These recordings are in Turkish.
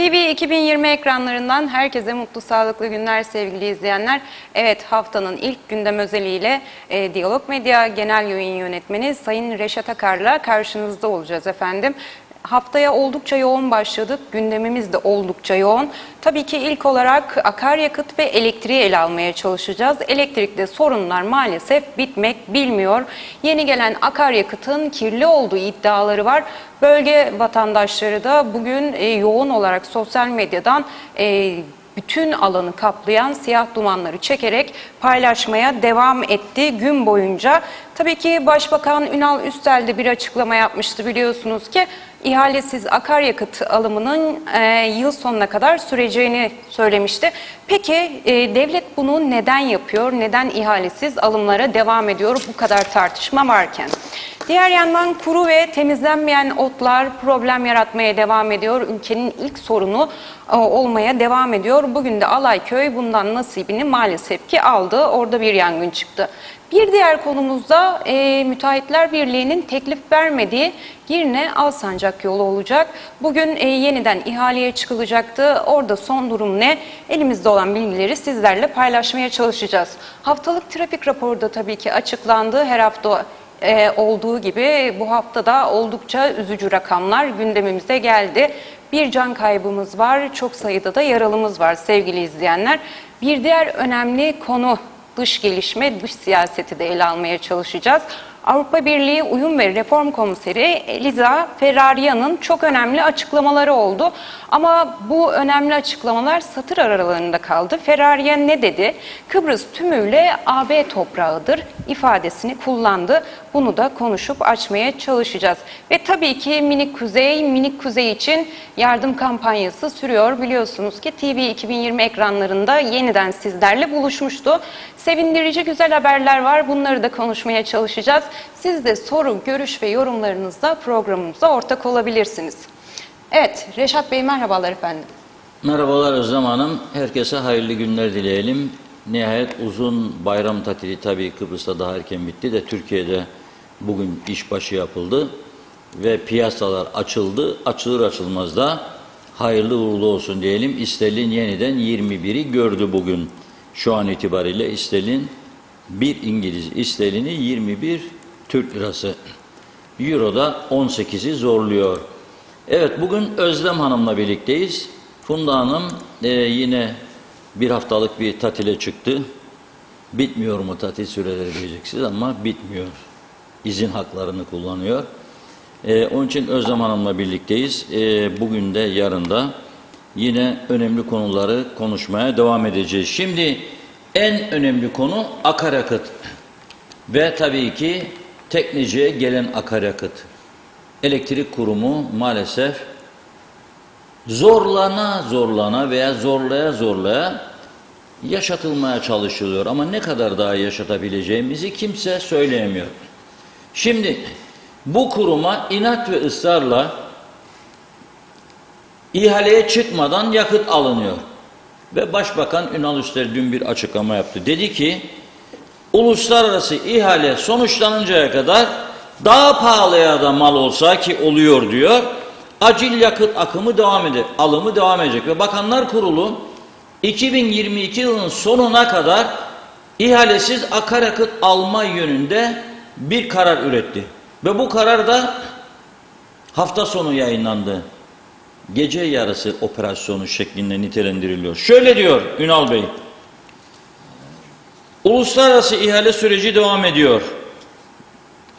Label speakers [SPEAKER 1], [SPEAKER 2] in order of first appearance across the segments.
[SPEAKER 1] TV 2020 ekranlarından herkese mutlu, sağlıklı günler sevgili izleyenler. Evet, haftanın ilk gündem özeliyle Diyalog Medya Genel Yayın Yönetmeni Sayın Reşat Akar'la karşınızda olacağız efendim. Haftaya oldukça yoğun başladık. Gündemimiz de oldukça yoğun. Tabii ki ilk olarak akaryakıt ve elektriği ele almaya çalışacağız. Elektrikte sorunlar maalesef bitmek bilmiyor. Yeni gelen akaryakıtın kirli olduğu iddiaları var. Bölge vatandaşları da bugün yoğun olarak sosyal medyadan bütün alanı kaplayan siyah dumanları çekerek paylaşmaya devam etti gün boyunca. Tabii ki Başbakan Ünal Üstel de bir açıklama yapmıştı, biliyorsunuz ki ihalesiz akaryakıt alımının yıl sonuna kadar süreceğini söylemişti. Peki devlet bunu neden yapıyor? Neden ihalesiz alımlara devam ediyor bu kadar tartışma varken? Diğer yandan kuru ve temizlenmeyen otlar problem yaratmaya devam ediyor. Ülkenin ilk sorunu olmaya devam ediyor. Bugün de Alayköy bundan nasibini maalesef ki aldı. Orada bir yangın çıktı. Bir diğer konumuzda Müteahhitler Birliği'nin teklif vermediği Girne Alsancak yolu olacak. Bugün yeniden ihaleye çıkılacaktı. Orada son durum ne? Elimizde olan bilgileri sizlerle paylaşmaya çalışacağız. Haftalık trafik raporu da tabii ki açıklandı. Her hafta olduğu gibi bu haftada oldukça üzücü rakamlar gündemimize geldi. Bir can kaybımız var, çok sayıda da yaralımız var sevgili izleyenler. Bir diğer önemli konu dış gelişme, dış siyaseti de ele almaya çalışacağız. Avrupa Birliği Uyum ve Reform Komiseri Elisa Ferraria'nın çok önemli açıklamaları oldu. Ama bu önemli açıklamalar satır aralarında kaldı. Ferraria ne dedi? Kıbrıs tümüyle AB toprağıdır ifadesini kullandı. Bunu da konuşup açmaya çalışacağız. Ve tabii ki Minik Kuzey için yardım kampanyası sürüyor. Biliyorsunuz ki TV 2020 ekranlarında yeniden sizlerle buluşmuştu. Sevindirici güzel haberler var. Bunları da konuşmaya çalışacağız. Siz de soru, görüş ve yorumlarınızla programımıza ortak olabilirsiniz. Evet, Reşat Bey merhabalar efendim.
[SPEAKER 2] Merhabalar Özlem Hanım. Herkese hayırlı günler dileyelim. Nihayet uzun bayram tatili tabii Kıbrıs'ta daha erken bitti de Türkiye'de bugün işbaşı yapıldı ve piyasalar açıldı. Açılır açılmaz da hayırlı uğurlu olsun diyelim. İsterlin yeniden 21'i gördü bugün. Şu an itibariyle İsterlin bir İngiliz İsterlini 21 Türk lirası. Euro'da 18'i zorluyor. Evet, bugün Özlem Hanım'la birlikteyiz. Funda Hanım yine bir haftalık bir tatile çıktı. Bitmiyor mu tatil süreleri diyeceksiniz ama bitmiyor. İzin haklarını kullanıyor. Onun için Özlem Hanım'la birlikteyiz. Bugün de yarın da yine önemli konuları konuşmaya devam edeceğiz. Şimdi en önemli konu akaryakıt ve tabii ki tekneciye gelen akaryakıt. Elektrik kurumu maalesef zorlana veya zorlaya yaşatılmaya çalışılıyor. Ama ne kadar daha yaşatabileceğimizi kimse söyleyemiyor. Şimdi bu kuruma inat ve ısrarla ihaleye çıkmadan yakıt alınıyor. Ve Başbakan Ünal Üstel dün bir açıklama yaptı. Dedi ki uluslararası ihale sonuçlanıncaya kadar daha pahalıya da mal olsa ki oluyor diyor. Acil yakıt akımı devam edecek, alımı devam edecek ve Bakanlar Kurulu 2022 yılının sonuna kadar ihalesiz akaryakıt alma yönünde bir karar üretti. Ve bu karar da hafta sonu yayınlandı. Gece yarısı operasyonu şeklinde nitelendiriliyor. Şöyle diyor Ünal Bey. Uluslararası ihale süreci devam ediyor.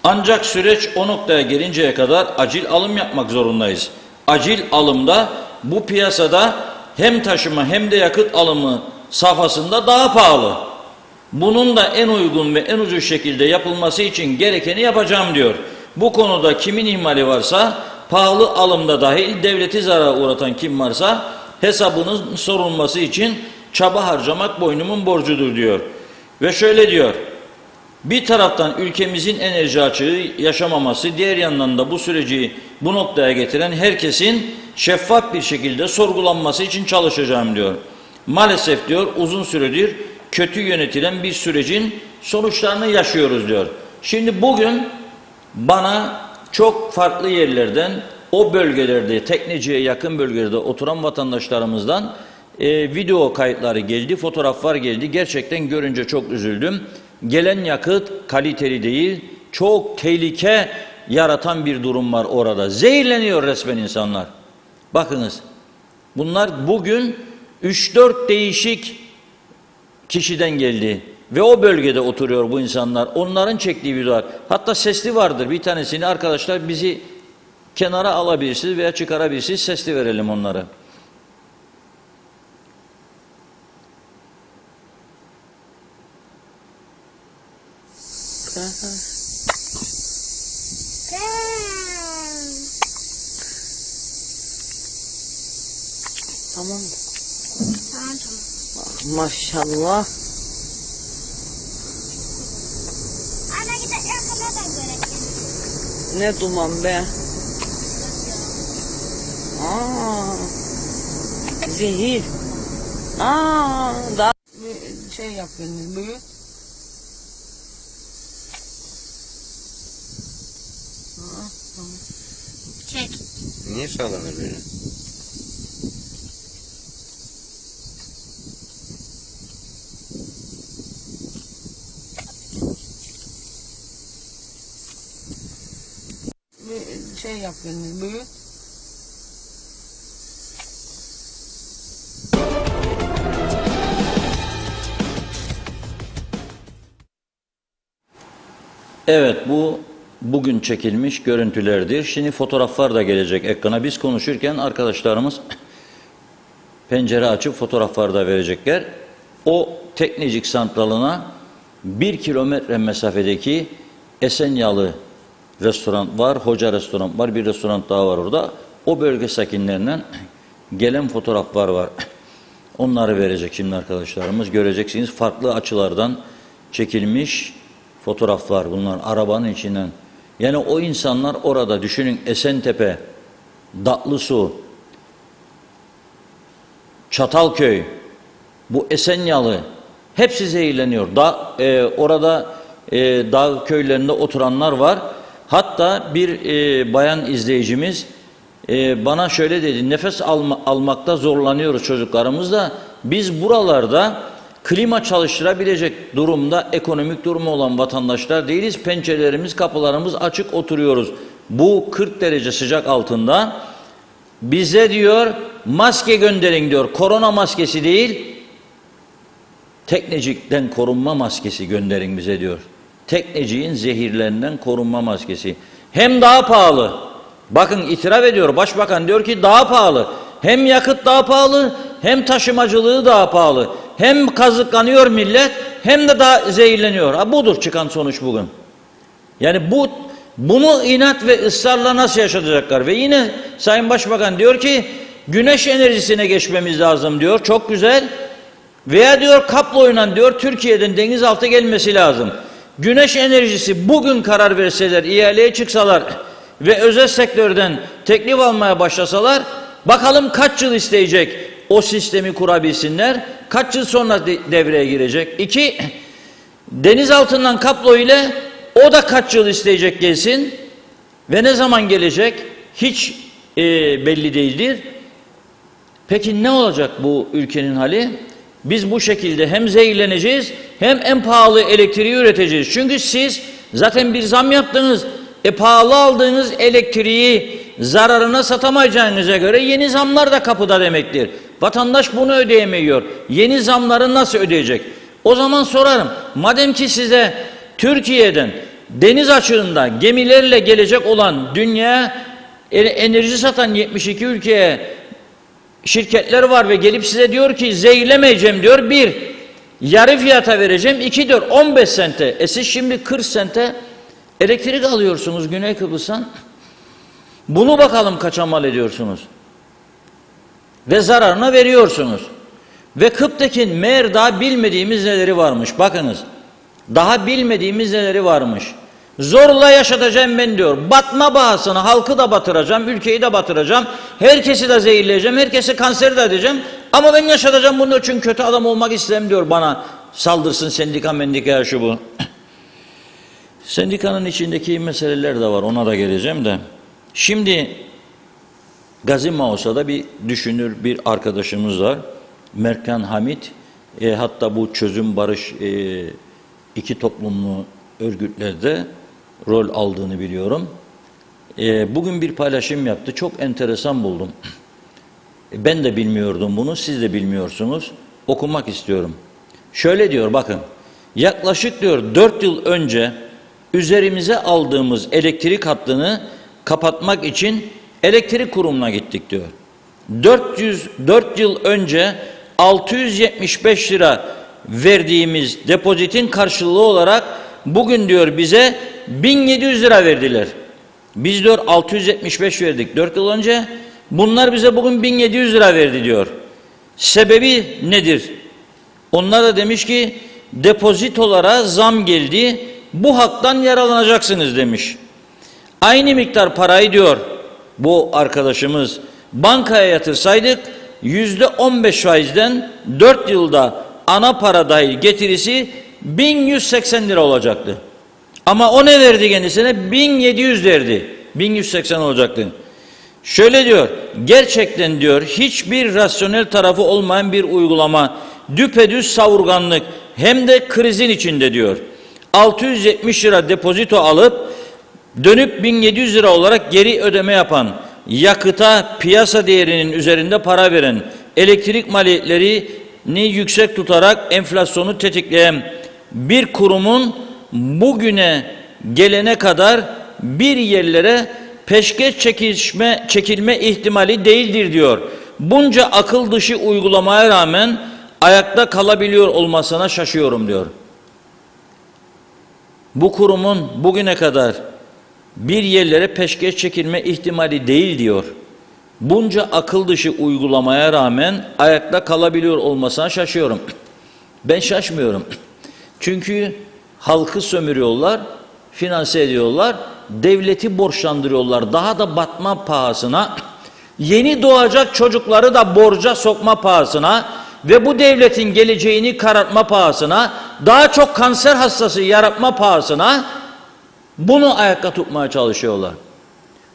[SPEAKER 2] Ancak süreç o noktaya gelinceye kadar acil alım yapmak zorundayız. Acil alımda bu piyasada hem taşıma hem de yakıt alımı safhasında daha pahalı. Bunun da en uygun ve en ucuz şekilde yapılması için gerekeni yapacağım diyor. Bu konuda kimin ihmali varsa pahalı alımda dahil devleti zarara uğratan kim varsa hesabının sorulması için çaba harcamak boynumun borcudur diyor. Ve şöyle diyor. Bir taraftan ülkemizin enerji açığı yaşamaması, diğer yandan da bu süreci bu noktaya getiren herkesin şeffaf bir şekilde sorgulanması için çalışacağım diyor. Maalesef diyor uzun süredir kötü yönetilen bir sürecin sonuçlarını yaşıyoruz diyor. Şimdi bugün bana çok farklı yerlerden o bölgelerde, Tekneci'ye yakın bölgelerde oturan vatandaşlarımızdan video kayıtları geldi, fotoğraflar geldi. Gerçekten görünce çok üzüldüm. Gelen yakıt kaliteli değil, çok tehlike yaratan bir durum var orada. Zehirleniyor resmen insanlar. Bakınız, bunlar bugün 3-4 değişik kişiden geldi ve o bölgede oturuyor bu insanlar. Onların çektiği videolar. Hatta sesli vardır. Bir tanesini arkadaşlar bizi kenara alabilirsiniz veya çıkarabilirsiniz. Sesli verelim onları.
[SPEAKER 3] Tamam.
[SPEAKER 4] Tamam.
[SPEAKER 3] Maşallah.
[SPEAKER 4] Ana gidip yakına da görelim.
[SPEAKER 3] Ne duman be. Aa, zehir. Daha şey yapıyorsunuz büyük.
[SPEAKER 4] Çek.
[SPEAKER 5] Niye sağlanır böyle?
[SPEAKER 3] Şey yapıyorsunuz büyük.
[SPEAKER 2] Evet, bu bugün çekilmiş görüntülerdir. Şimdi fotoğraflar da gelecek ekrana. Biz konuşurken arkadaşlarımız pencere açıp fotoğraflar da verecekler. O Teknecik santralına 1 kilometre mesafedeki Esenyalı restoran var, Hoca restoran var, bir restoran daha var orada. O bölge sakinlerinden gelen fotoğraflar var. Onları verecek şimdi arkadaşlarımız. Göreceksiniz farklı açılardan çekilmiş fotoğraflar bunlar arabanın içinden. Yani o insanlar orada düşünün Esentepe, Datlısu, Çatalköy, bu Esenyalı hepsi zehirleniyor. Orada dağ köylerinde oturanlar var. Hatta bir bayan izleyicimiz bana şöyle dedi, nefes almakta zorlanıyoruz çocuklarımızla. Biz buralarda klima çalıştırabilecek durumda, ekonomik durumu olan vatandaşlar değiliz. Pencerelerimiz, kapılarımız açık oturuyoruz. Bu 40 derece sıcak altında bize diyor maske gönderin diyor. Korona maskesi değil, Teknecik'ten korunma maskesi gönderin bize diyor. Teknecik'in zehirlerinden korunma maskesi. Hem daha pahalı. Bakın itiraf ediyor. Başbakan diyor ki daha pahalı. Hem yakıt daha pahalı, hem taşımacılığı daha pahalı. Hem kazıklanıyor millet, hem de daha zehirleniyor. Ha, budur çıkan sonuç bugün. Yani bunu inat ve ısrarla nasıl yaşatacaklar? Ve yine Sayın Başbakan diyor ki güneş enerjisine geçmemiz lazım diyor. Çok güzel. Veya diyor kaployla diyor Türkiye'den denizaltı gelmesi lazım. Güneş enerjisi bugün karar verseler, ihaleye çıksalar ve özel sektörden teklif almaya başlasalar, bakalım kaç yıl isteyecek o sistemi kurabilsinler, kaç yıl sonra devreye girecek. 2, denizaltından kaplo ile o da kaç yıl isteyecek gelsin ve ne zaman gelecek hiç belli değildir. Peki ne olacak bu ülkenin hali? Biz bu şekilde hem zehirleneceğiz hem en pahalı elektriği üreteceğiz. Çünkü siz zaten bir zam yaptınız. Pahalı aldığınız elektriği zararına satamayacağınıza göre yeni zamlar da kapıda demektir. Vatandaş bunu ödeyemiyor. Yeni zamları nasıl ödeyecek? O zaman sorarım. Madem ki size Türkiye'den deniz açığında gemilerle gelecek olan dünya enerji satan 72 ülkeye şirketler var ve gelip size diyor ki zehirlemeyeceğim diyor. 1, yarı fiyata vereceğim. 2 diyor 15 sente. Siz şimdi 40 sente elektrik alıyorsunuz Güney Kıbrıs'tan. Bunu bakalım kaça mal ediyorsunuz. Ve zararına veriyorsunuz. Ve Kıptekin meğer daha bilmediğimiz neleri varmış. Bakınız. Daha bilmediğimiz neleri varmış. Zorla yaşatacağım ben diyor. Batma bahasını halkı da batıracağım, ülkeyi de batıracağım. Herkesi de zehirleyeceğim, herkesi kanser de edeceğim. Ama ben yaşatacağım bunun için kötü adam olmak istemem diyor bana. Saldırsın sendika mendika şu bu. Sendikanın içindeki meseleler de var, ona da geleceğim de. Şimdi Gazi Mausa'da bir düşünür bir arkadaşımız var. Merkan Hamit. Hatta bu çözüm barış iki toplumlu örgütlerde rol aldığını biliyorum. Bugün bir paylaşım yaptı. Çok enteresan buldum. Ben de bilmiyordum bunu. Siz de bilmiyorsunuz. Okumak istiyorum. Şöyle diyor bakın. Yaklaşık diyor 4 yıl önce üzerimize aldığımız elektrik hattını kapatmak için elektrik kurumuna gittik diyor. 4 yıl önce 675 lira verdiğimiz depozitin karşılığı olarak bugün diyor bize 1700 lira verdiler. Biz diyor 675 verdik 4 yıl önce. Bunlar bize bugün 1700 lira verdi diyor. Sebebi nedir? Onlar da demiş ki depozitolara zam geldi. Bu haktan yararlanacaksınız demiş. Aynı miktar parayı diyor bu arkadaşımız bankaya yatırsaydık %15 faizden 4 yılda ana para dahil getirisi 1180 lira olacaktı. Ama o ne verdi kendisine? 1700 verdi. 1180 olacaktı. Şöyle diyor, gerçekten diyor hiçbir rasyonel tarafı olmayan bir uygulama, düpedüz savurganlık hem de krizin içinde diyor. 670 lira depozito alıp dönüp 1700 lira olarak geri ödeme yapan, yakıta piyasa değerinin üzerinde para veren, elektrik maliyetlerini yüksek tutarak enflasyonu tetikleyen bir kurumun bugüne gelene kadar bir yerlere peşkeş çekilme ihtimali değildir diyor. Bunca akıl dışı uygulamaya rağmen ayakta kalabiliyor olmasına şaşıyorum diyor. Bu kurumun bugüne kadar bir yerlere peşkeş çekilme ihtimali değil diyor. Bunca akıl dışı uygulamaya rağmen ayakta kalabiliyor olmasına şaşıyorum. Ben şaşmıyorum. Çünkü halkı sömürüyorlar, finanse ediyorlar, devleti borçlandırıyorlar. Daha da batma pahasına, yeni doğacak çocukları da borca sokma pahasına ve bu devletin geleceğini karartma pahasına, daha çok kanser hastası yaratma pahasına bunu ayakta tutmaya çalışıyorlar.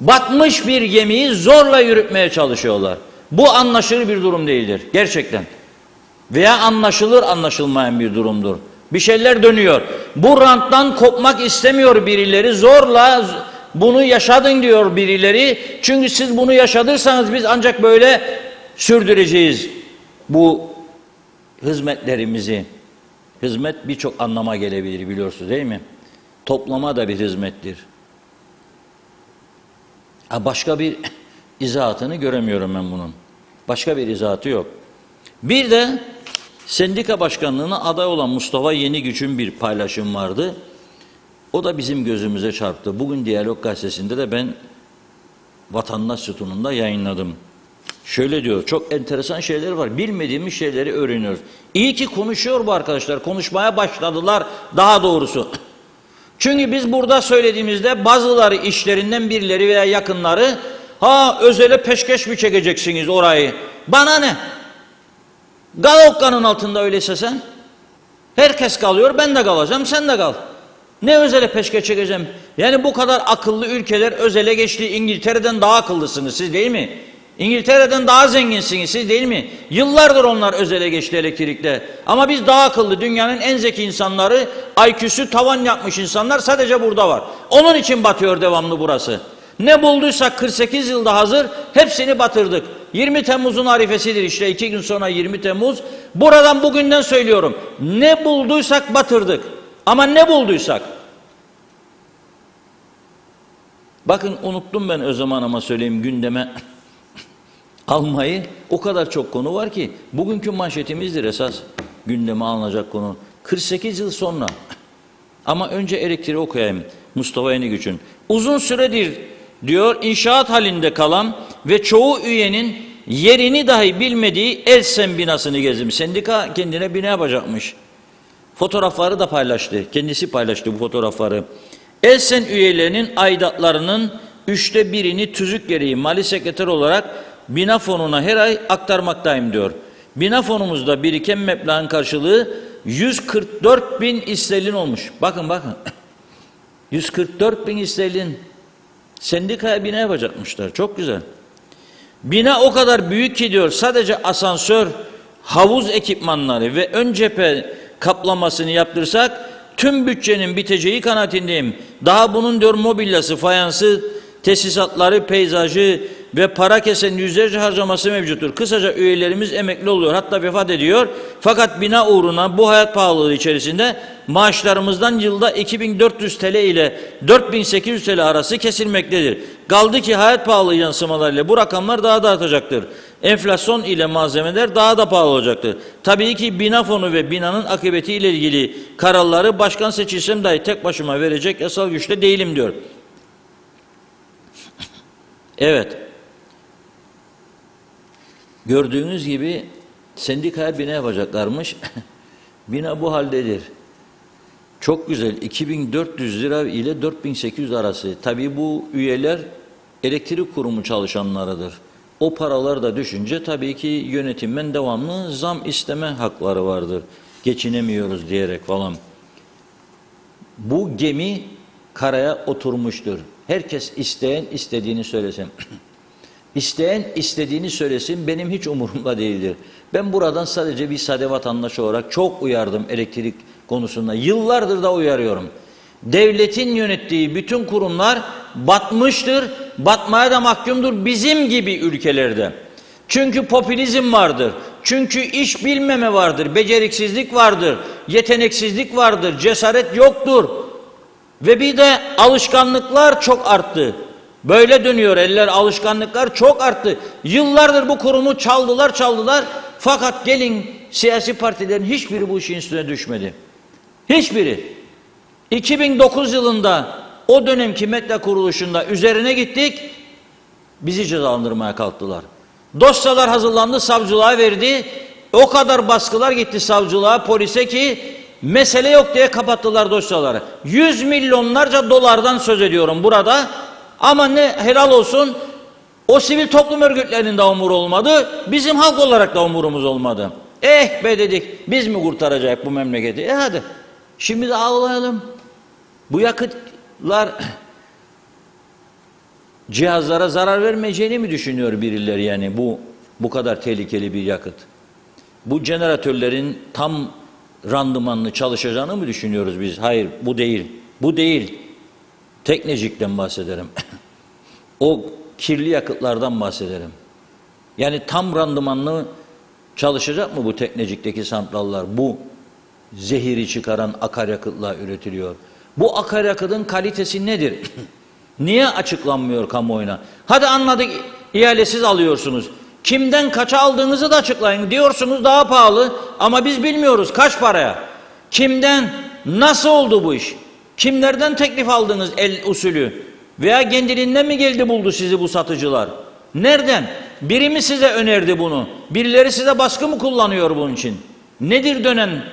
[SPEAKER 2] Batmış bir gemiyi zorla yürütmeye çalışıyorlar. Bu anlaşılır bir durum değildir gerçekten. Veya anlaşılır anlaşılmayan bir durumdur. Bir şeyler dönüyor. Bu ranttan kopmak istemiyor birileri. Zorla bunu yaşadın diyor birileri. Çünkü siz bunu yaşadırsanız biz ancak böyle sürdüreceğiz bu hizmetlerimizi. Hizmet birçok anlama gelebilir biliyorsunuz değil mi? Toplama da bir hizmettir. Başka bir izahatını göremiyorum ben bunun. Başka bir izahatı yok. Bir de sendika başkanlığına aday olan Mustafa Yenigüç'ün bir paylaşım vardı. O da bizim gözümüze çarptı. Bugün Diyalog Gazetesi'nde de ben Vatandaş sütununda yayınladım. Şöyle diyor, çok enteresan şeyler var. Bilmediğimiz şeyleri öğreniyoruz. İyi ki konuşuyor bu arkadaşlar. Konuşmaya başladılar daha doğrusu. Çünkü biz burada söylediğimizde bazıları işlerinden birileri veya yakınları özele peşkeş mi çekeceksiniz orayı? Bana ne? Kal okkanın altında öyleyse sen. Herkes kalıyor, ben de kalacağım, sen de kal. Ne özele peşkeş çekeceğim? Yani bu kadar akıllı ülkeler özele geçti. İngiltere'den daha akıllısınız siz değil mi? İngiltere'den daha zenginsiniz siz değil mi? Yıllardır onlar özele geçti elektrikte. Ama biz daha akıllı, dünyanın en zeki insanları, IQ'su tavan yapmış insanlar sadece burada var. Onun için batıyor devamlı burası. Ne bulduysak 48 yılda hazır, hepsini batırdık. 20 Temmuz'un arifesidir işte 2 gün sonra 20 Temmuz. Buradan bugünden söylüyorum. Ne bulduysak batırdık. Ama ne bulduysak. Bakın unuttum ben o zaman ama söyleyeyim gündeme almayı. O kadar çok konu var ki bugünkü manşetimizdir esas gündeme alınacak konu. 48 yıl sonra. Ama önce elektriği okuyayım Mustafa Yenigüç'ün. Uzun süredir diyor inşaat halinde kalan ve çoğu üyenin yerini dahi bilmediği Elsen binasını gezdim. Sendika kendine bina yapacakmış. Fotoğrafları da paylaştı. Kendisi paylaştı bu fotoğrafları. Elsen üyelerinin aidatlarının 1/3'ini tüzük gereği mali sekreter olarak bina fonuna her ay aktarmaktayım diyor. Bina fonumuzda biriken meblağın karşılığı 144.000 isterlin olmuş. Bakın. 144.000 isterlin. Sendikaya bina yapacakmışlar. Çok güzel. Bina o kadar büyük ki diyor, sadece asansör, havuz ekipmanları ve ön cephe kaplamasını yaptırsak tüm bütçenin biteceği kanaatindeyim. Daha bunun diyor mobilyası, fayansı, tesisatları, peyzajı ve para kesen yüzlerce harcaması mevcuttur. Kısaca üyelerimiz emekli oluyor, hatta vefat ediyor. Fakat bina uğruna bu hayat pahalılığı içerisinde maaşlarımızdan yılda 2400 TL ile 4800 TL arası kesilmektedir. Kaldı ki hayat pahalılığı yansımalarıyla bu rakamlar daha da artacaktır. Enflasyon ile malzemeler daha da pahalı olacaktır. Tabii ki bina fonu ve binanın akıbeti ile ilgili kararları başkan seçilsem dahi tek başıma verecek yasal güçte değilim diyor. Evet. Gördüğünüz gibi sendikaya bina yapacaklarmış. Bina bu haldedir. Çok güzel. 2400 lira ile 4800 arası. Tabii bu üyeler elektrik kurumu çalışanlarıdır. O paralar da düşünce tabii ki yönetimden devamlı zam isteme hakları vardır. Geçinemiyoruz diyerek falan. Bu gemi karaya oturmuştur. Herkes isteyen istediğini söylesin. İsteyen istediğini söylesin, benim hiç umurumda değildir. Ben buradan sadece bir sade vatandaş olarak çok uyardım elektrik konusunda. Yıllardır da uyarıyorum. Devletin yönettiği bütün kurumlar batmıştır, batmaya da mahkumdur bizim gibi ülkelerde. Çünkü popülizm vardır, çünkü iş bilmeme vardır, beceriksizlik vardır, yeteneksizlik vardır, cesaret yoktur. Ve bir de alışkanlıklar çok arttı. Böyle dönüyor eller, alışkanlıklar çok arttı. Yıllardır bu kurumu çaldılar. Fakat gelin siyasi partilerin hiçbiri bu işin üstüne düşmedi. Hiçbiri. 2009 yılında o dönemki medya kuruluşunda üzerine gittik, bizi cezalandırmaya kalktılar. Dosyalar hazırlandı, savcılığa verdi. O kadar baskılar gitti savcılığa, polise ki mesele yok diye kapattılar dosyaları. 100 milyonlarca dolardan söz ediyorum burada. Ama ne helal olsun, o sivil toplum örgütlerinin de umuru olmadı, bizim halk olarak da umurumuz olmadı. Be dedik, biz mi kurtaracak bu memleketi? Hadi, şimdi de ağlayalım. Bu yakıtlar cihazlara zarar vermeyeceğini mi düşünüyor birileri, yani bu kadar tehlikeli bir yakıt? Bu jeneratörlerin tam randımanlı çalışacağını mı düşünüyoruz biz? Hayır, bu değil. Bu değil. Teknecik'ten bahsederim. O kirli yakıtlardan bahsederim. Yani tam randımanlı çalışacak mı bu Teknecik'teki santrallar? Bu zehiri çıkaran akaryakıtla üretiliyor. Bu akaryakıtın kalitesi nedir? Niye açıklanmıyor kamuoyuna? Hadi anladık, ihalesiz alıyorsunuz. Kimden kaça aldığınızı da açıklayın. Diyorsunuz daha pahalı ama biz bilmiyoruz kaç paraya. Kimden, nasıl oldu bu iş? Kimlerden teklif aldınız el usulü? Veya kendiliğinden mi geldi buldu sizi bu satıcılar? Nereden? Biri mi size önerdi bunu? Birileri size baskı mı kullanıyor bunun için? Nedir dönen?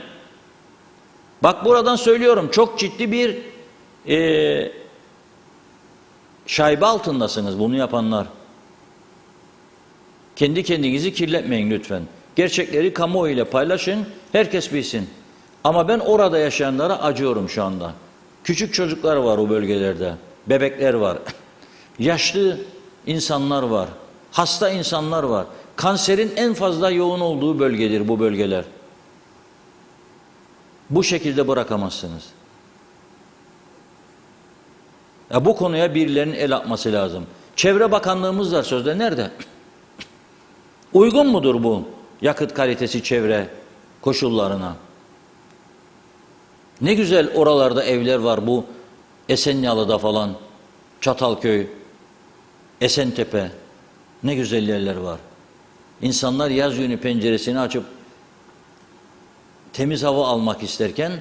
[SPEAKER 2] Bak buradan söylüyorum, çok ciddi bir şaibe altındasınız bunu yapanlar. Kendi kendinizi kirletmeyin lütfen. Gerçekleri kamuoyu ile paylaşın, herkes bilsin. Ama ben orada yaşayanlara acıyorum şu anda. Küçük çocuklar var o bölgelerde, bebekler var, yaşlı insanlar var, hasta insanlar var. Kanserin en fazla yoğun olduğu bölgedir bu bölgeler. Bu şekilde bırakamazsınız. Ya bu konuya birilerinin el atması lazım. Çevre Bakanlığımız var sözde, nerede? Uygun mudur bu yakıt kalitesi çevre koşullarına? Ne güzel oralarda evler var, bu Esenyalı'da falan, Çatalköy, Esentepe, ne güzel yerler var. İnsanlar yaz günü penceresini açıp temiz hava almak isterken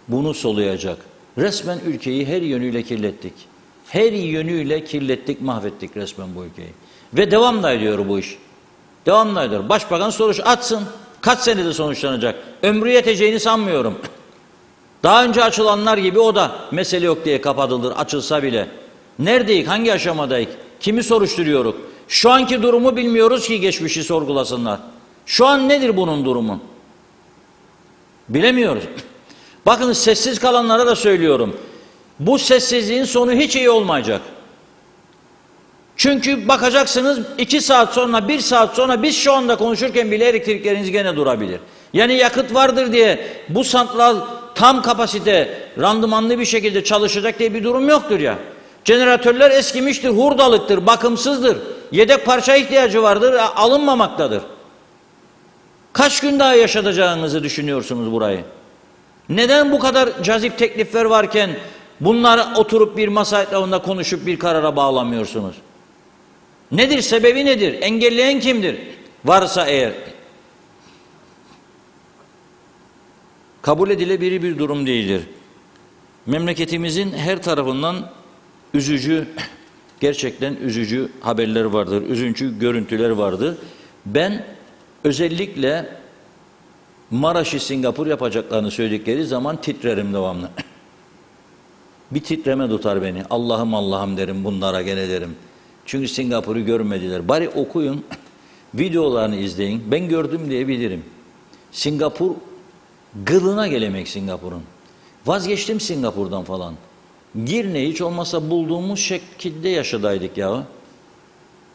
[SPEAKER 2] bunu soluyacak. Resmen ülkeyi her yönüyle kirlettik. Her yönüyle kirlettik, mahvettik resmen bu ülkeyi. Ve devam da ediyor bu iş. Devam da ediyor. Başbakan sonuç atsın. Kaç senede sonuçlanacak? Ömrü yeteceğini sanmıyorum. Daha önce açılanlar gibi o da mesele yok diye kapatılır, açılsa bile. Neredeyiz? Hangi aşamadayız? Kimi soruşturuyoruz? Şu anki durumu bilmiyoruz ki geçmişi sorgulasınlar. Şu an nedir bunun durumu? Bilemiyoruz. Bakın sessiz kalanlara da söylüyorum. Bu sessizliğin sonu hiç iyi olmayacak. Çünkü bakacaksınız 2 saat sonra, 1 saat sonra biz şu anda konuşurken bile elektrikleriniz gene durabilir. Yani yakıt vardır diye bu santral tam kapasite, randımanlı bir şekilde çalışacak diye bir durum yoktur ya. Jeneratörler eskimiştir, hurdalıktır, bakımsızdır. Yedek parça ihtiyacı vardır, alınmamaktadır. Kaç gün daha yaşatacağınızı düşünüyorsunuz burayı? Neden bu kadar cazip teklifler varken bunları oturup bir masa etrafında konuşup bir karara bağlamıyorsunuz? Nedir, sebebi nedir? Engelleyen kimdir? Varsa eğer. Kabul edilebilir bir durum değildir. Memleketimizin her tarafından üzücü, gerçekten üzücü haberler vardır, üzücü görüntüler vardır. Ben özellikle Maraş'ı Singapur yapacaklarını söyledikleri zaman titrerim devamlı. Bir titreme tutar beni. Allah'ım Allah'ım derim, bunlara gene derim. Çünkü Singapur'u görmediler. Bari okuyun, videolarını izleyin. Ben gördüm diye bilirim. Singapur, gılına gelemek Singapur'un. Vazgeçtim Singapur'dan falan. Girne hiç olmazsa bulduğumuz şekilde yaşadaydık ya.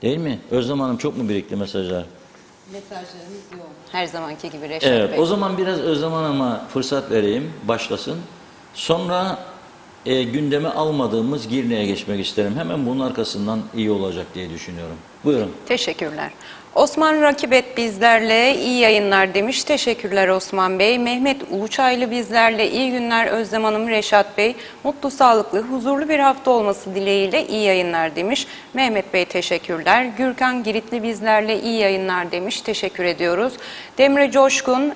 [SPEAKER 2] Değil mi? Özlem Hanım, çok mu birikti mesajlar?
[SPEAKER 1] Mesajlarımız yoğun. Her zamanki gibi Reşat
[SPEAKER 2] Evet,
[SPEAKER 1] Bey.
[SPEAKER 2] o zaman biraz Özlem Hanım'a fırsat vereyim, başlasın. Sonra gündeme almadığımız Girne'ye geçmek isterim. Hemen bunun arkasından iyi olacak diye düşünüyorum. Buyurun.
[SPEAKER 1] Teşekkürler. Osman Rakibet bizlerle iyi yayınlar demiş. Teşekkürler Osman Bey. Mehmet Uluçaylı bizlerle iyi günler. Özlem Hanım, Reşat Bey. Mutlu, sağlıklı, huzurlu bir hafta olması dileğiyle iyi yayınlar demiş. Mehmet Bey teşekkürler. Gürkan Giritli bizlerle iyi yayınlar demiş. Teşekkür ediyoruz. Demre Coşkun,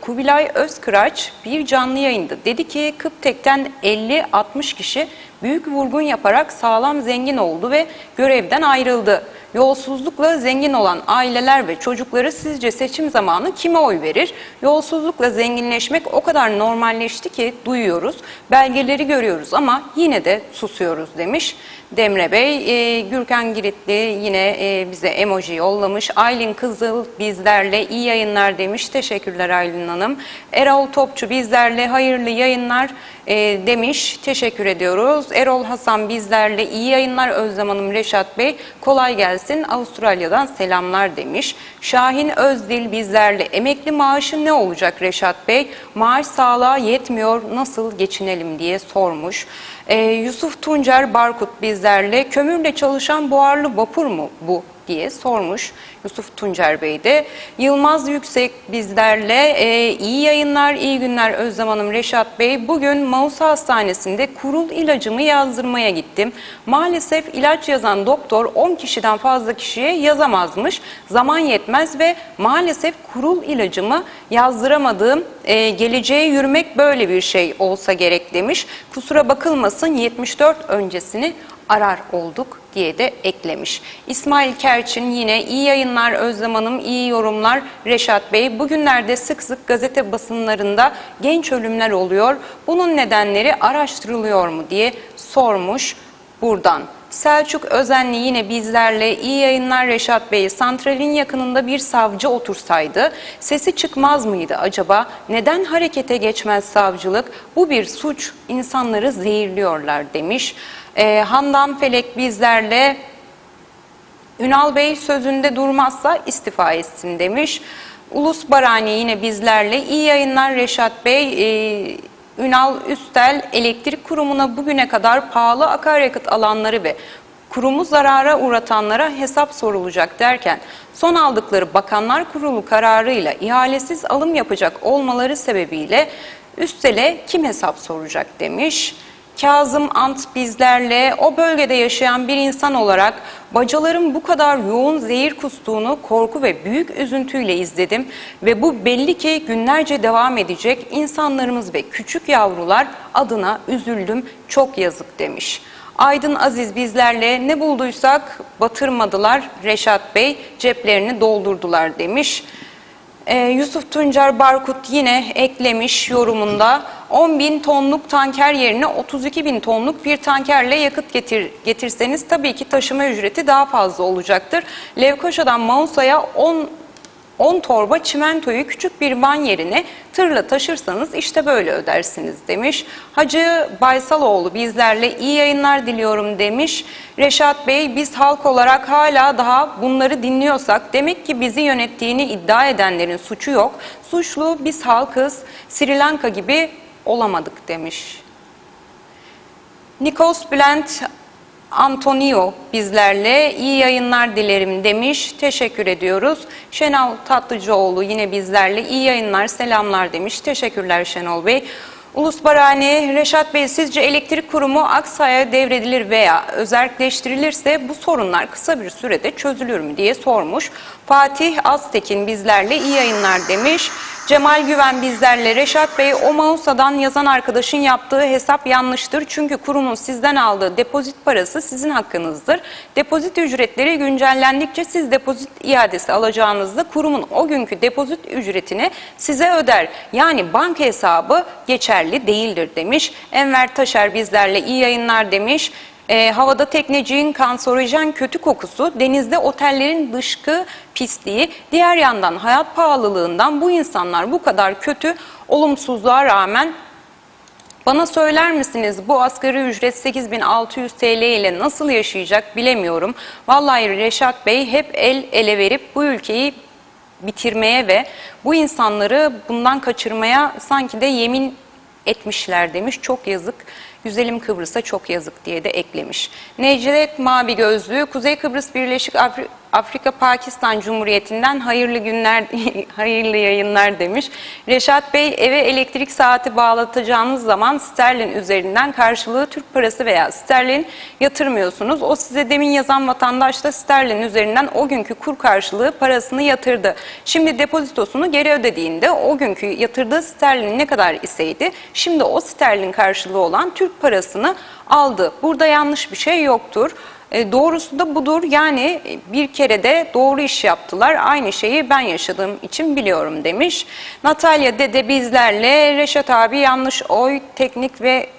[SPEAKER 1] Kubilay Özkıraç bir canlı yayında dedi ki Kıptek'ten 50-60 kişi büyük vurgun yaparak sağlam zengin oldu ve görevden ayrıldı. Yolsuzlukla zengin olan aileler ve çocukları sizce seçim zamanı kime oy verir? Yolsuzlukla zenginleşmek o kadar normalleşti ki duyuyoruz, belgeleri görüyoruz ama yine de susuyoruz demiş Demre Bey. Gürkan Giritli yine bize emoji yollamış. Aylin Kızıl bizlerle iyi yayınlar demiş. Teşekkürler Aylin Hanım. Erol Topçu bizlerle hayırlı yayınlar demiş. Teşekkür ediyoruz. Erol Hasan bizlerle iyi yayınlar. Özlem Hanım, Reşat Bey kolay gelsin. Avustralya'dan selamlar demiş. Şahin Özdil bizlerle emekli maaşı ne olacak Reşat Bey? Maaş sağlığa yetmiyor, nasıl geçinelim diye sormuş. Yusuf Tuncer Barkut bizlerle kömürle çalışan buharlı vapur mu bu diye sormuş Yusuf Tuncer Bey de. Yılmaz Yüksek bizlerle iyi yayınlar, iyi günler Özlem Hanım, Reşat Bey. Bugün Mausa Hastanesi'nde kurul ilacımı yazdırmaya gittim. Maalesef ilaç yazan doktor 10 kişiden fazla kişiye yazamazmış. Zaman yetmez ve maalesef kurul ilacımı yazdıramadım. Geleceğe yürümek böyle bir şey olsa gerek demiş. Kusura bakılmasın 74 öncesini arar olduk diye de eklemiş. İsmail Kerçin yine iyi yayınlar Özlem Hanım, iyi yorumlar Reşat Bey. Bugünlerde sık sık gazete basınlarında genç ölümler oluyor. Bunun nedenleri araştırılıyor mu diye sormuş buradan. Selçuk Özenli yine bizlerle iyi yayınlar Reşat Bey. Santralin yakınında bir savcı otursaydı sesi çıkmaz mıydı acaba? Neden harekete geçmez savcılık? Bu bir suç, insanları zehirliyorlar demiş. Handan Felek bizlerle Ünal Bey sözünde durmazsa istifa etsin demiş. Ulus Barani yine bizlerle iyi yayınlar Reşat Bey. Ünal Üstel elektrik kurumuna bugüne kadar pahalı akaryakıt alanları ve kurumu zarara uğratanlara hesap sorulacak derken son aldıkları Bakanlar Kurulu kararıyla ihalesiz alım yapacak olmaları sebebiyle Üstel'e kim hesap soracak demiş. Kazım Ant bizlerle o bölgede yaşayan bir insan olarak bacaların bu kadar yoğun zehir kustuğunu korku ve büyük üzüntüyle izledim ve bu belli ki günlerce devam edecek. İnsanlarımız ve küçük yavrular adına üzüldüm, çok yazık demiş. Aydın Aziz bizlerle ne bulduysak batırmadılar Reşat Bey, ceplerini doldurdular demiş. Yusuf Tuncer Barkut yine eklemiş yorumunda 10.000 tonluk tanker yerine 32.000 tonluk bir tankerle yakıt getirseniz tabii ki taşıma ücreti daha fazla olacaktır. Lefkoşa'dan Mausa'ya 10 torba çimentoyu küçük bir van yerine tırla taşırsanız işte böyle ödersiniz demiş. Hacı Baysaloğlu bizlerle iyi yayınlar diliyorum demiş. Reşat Bey, biz halk olarak hala daha bunları dinliyorsak demek ki bizi yönettiğini iddia edenlerin suçu yok. Suçlu biz halkız, Sri Lanka gibi olamadık demiş. Nikos Bülent Antonio bizlerle iyi yayınlar dilerim demiş. Teşekkür ediyoruz. Şenol Tatlıcıoğlu yine bizlerle iyi yayınlar, selamlar demiş. Teşekkürler Şenol Bey. Ulus Barani, Reşat Bey, sizce elektrik kurumu Aksa'ya devredilir veya özerkleştirilirse bu sorunlar kısa bir sürede çözülür mü diye sormuş. Fatih Aztekin bizlerle iyi yayınlar demiş. Cemal Güven bizlerle Reşat Bey, o Mausa'dan yazan arkadaşın yaptığı hesap yanlıştır. Çünkü kurumun sizden aldığı depozit parası sizin hakkınızdır. Depozit ücretleri güncellendikçe siz depozit iadesi alacağınızda kurumun o günkü depozit ücretini size öder. Yani banka hesabı geçerli değildir demiş. Enver Taşer bizlerle iyi yayınlar demiş. Havada tekneciğin kanserojen kötü kokusu, denizde otellerin dışkı pisliği, diğer yandan hayat pahalılığından bu insanlar bu kadar kötü olumsuzluğa rağmen bana söyler misiniz bu asgari ücret 8.600 TL ile nasıl yaşayacak bilemiyorum. Vallahi Reşat Bey hep el ele verip bu ülkeyi bitirmeye ve bu insanları bundan kaçırmaya sanki de yemin etmişler demiş. Çok yazık. Güzelim Kıbrıs'a çok yazık diye de eklemiş. Necdet Mavi Gözlü, Kuzey Kıbrıs Birleşik Afrika Pakistan Cumhuriyeti'nden hayırlı günler, hayırlı yayınlar demiş. Reşat Bey, eve elektrik saati bağlatacağınız zaman sterlin üzerinden karşılığı Türk parası veya sterlin yatırmıyorsunuz. O size demin yazan vatandaş da sterlin üzerinden o günkü kur karşılığı parasını yatırdı. Şimdi depozitosunu geri ödediğinde o günkü yatırdığı sterlin ne kadar iseydi, şimdi o sterlin karşılığı olan Türk parasını aldı. Burada yanlış bir şey yoktur. Doğrusu da budur. Yani bir kere de doğru iş yaptılar. Aynı şeyi ben yaşadığım için biliyorum demiş. Natalya Dede bizlerle Reşat abi yanlış oy teknik ve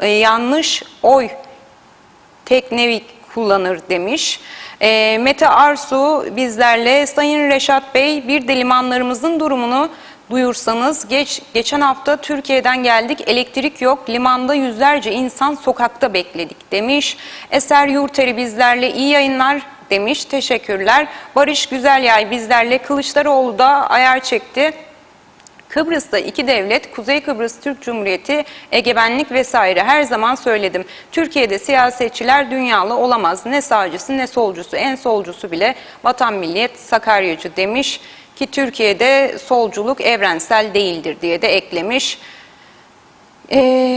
[SPEAKER 1] yanlış oy teknevi kullanır demiş. Mete Arsu bizlerle Sayın Reşat Bey, bir de limanlarımızın durumunu duyursanız. Geçen hafta Türkiye'den geldik, elektrik yok, limanda yüzlerce insan sokakta bekledik demiş. Eser Yurteri bizlerle iyi yayınlar demiş. Teşekkürler. Barış Güzelyay bizlerle Kılıçdaroğlu da ayar çekti. Kıbrıs'ta iki devlet, Kuzey Kıbrıs Türk Cumhuriyeti, egemenlik vesaire her zaman söyledim. Türkiye'de siyasetçiler dünyalı olamaz. Ne sağcısı ne solcusu, en solcusu bile Vatan Milliyet Sakaryacı demiş. Ki Türkiye'de solculuk evrensel değildir diye de eklemiş.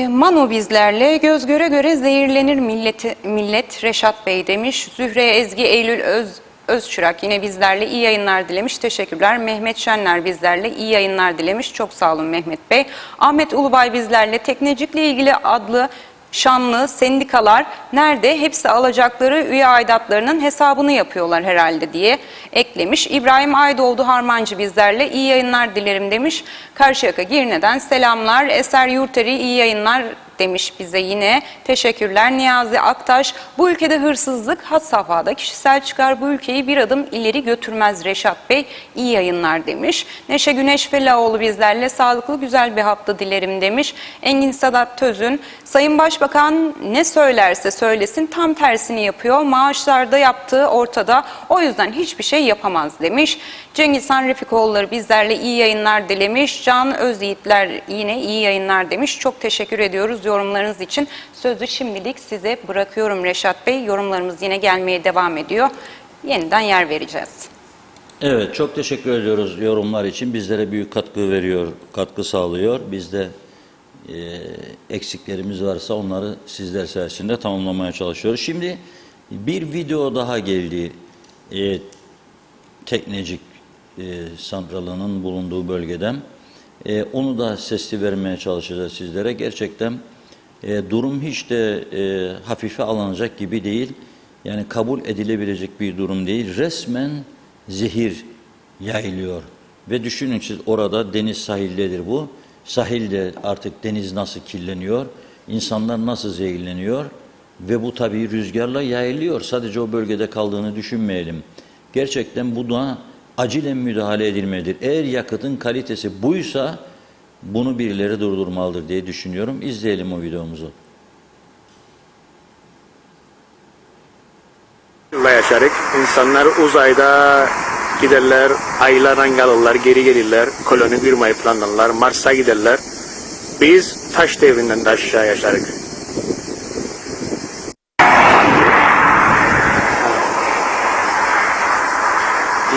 [SPEAKER 1] Manu bizlerle göz göre göre zehirlenir millet Reşat Bey demiş. Zühre Ezgi Eylül Özçırak yine bizlerle iyi yayınlar dilemiş. Teşekkürler. Mehmet Şenler bizlerle iyi yayınlar dilemiş. Çok sağ olun Mehmet Bey. Ahmet Ulubay bizlerle teknecikle ilgili adlı şanlı sendikalar nerede? Hepsi alacakları üye aidatlarının hesabını yapıyorlar herhalde diye eklemiş. İbrahim Aydoğdu Harmancı bizlerle iyi yayınlar dilerim demiş. Karşıyaka Girne'den selamlar. Eser Yurteri iyi yayınlar demiş bize yine. Teşekkürler. Niyazi Aktaş, bu ülkede hırsızlık had safhada, kişisel çıkar bu ülkeyi bir adım ileri götürmez Reşat Bey. İyi yayınlar demiş. Neşe Güneş Felaoğlu bizlerle sağlıklı güzel bir hafta dilerim demiş. Engin Sadat Tözün, Sayın Başbakan ne söylerse söylesin tam tersini yapıyor. Maaşlarda yaptığı ortada. O yüzden hiçbir şey yapamaz demiş. Cengiz Han Refikoğulları bizlerle iyi yayınlar dilemiş. Can Özyiğitler yine iyi yayınlar demiş. Çok teşekkür ediyoruz yorumlarınız için. Sözü şimdilik size bırakıyorum Reşat Bey. Yorumlarımız yine gelmeye devam ediyor. Yeniden yer vereceğiz.
[SPEAKER 2] Evet, çok teşekkür ediyoruz yorumlar için. Bizlere büyük katkı veriyor, katkı sağlıyor. Biz de eksiklerimiz varsa onları sizler sayesinde tamamlamaya çalışıyoruz. Şimdi bir video daha geldi. Teknecik santralının bulunduğu bölgeden. Onu da sesli vermeye çalışacağız sizlere. Gerçekten durum hiç de hafife alınacak gibi değil. Yani kabul edilebilecek bir durum değil. Resmen zehir yayılıyor. Ve düşünün siz, orada deniz sahildedir bu. Sahilde artık deniz nasıl kirleniyor, insanlar nasıl zehirleniyor ve bu tabii rüzgarla yayılıyor. Sadece o bölgede kaldığını düşünmeyelim. Gerçekten bu da acilen müdahale edilmelidir. Eğer yakıtın kalitesi buysa bunu birileri durdurmalıdır diye düşünüyorum. İzleyelim o videomuzu.
[SPEAKER 5] Yaşarık. İnsanlar uzayda giderler, aylardan kalırlar, geri gelirler, koloni kurmayı planlarlar, Mars'a giderler. Biz taş devrinden de aşağı yaşarık.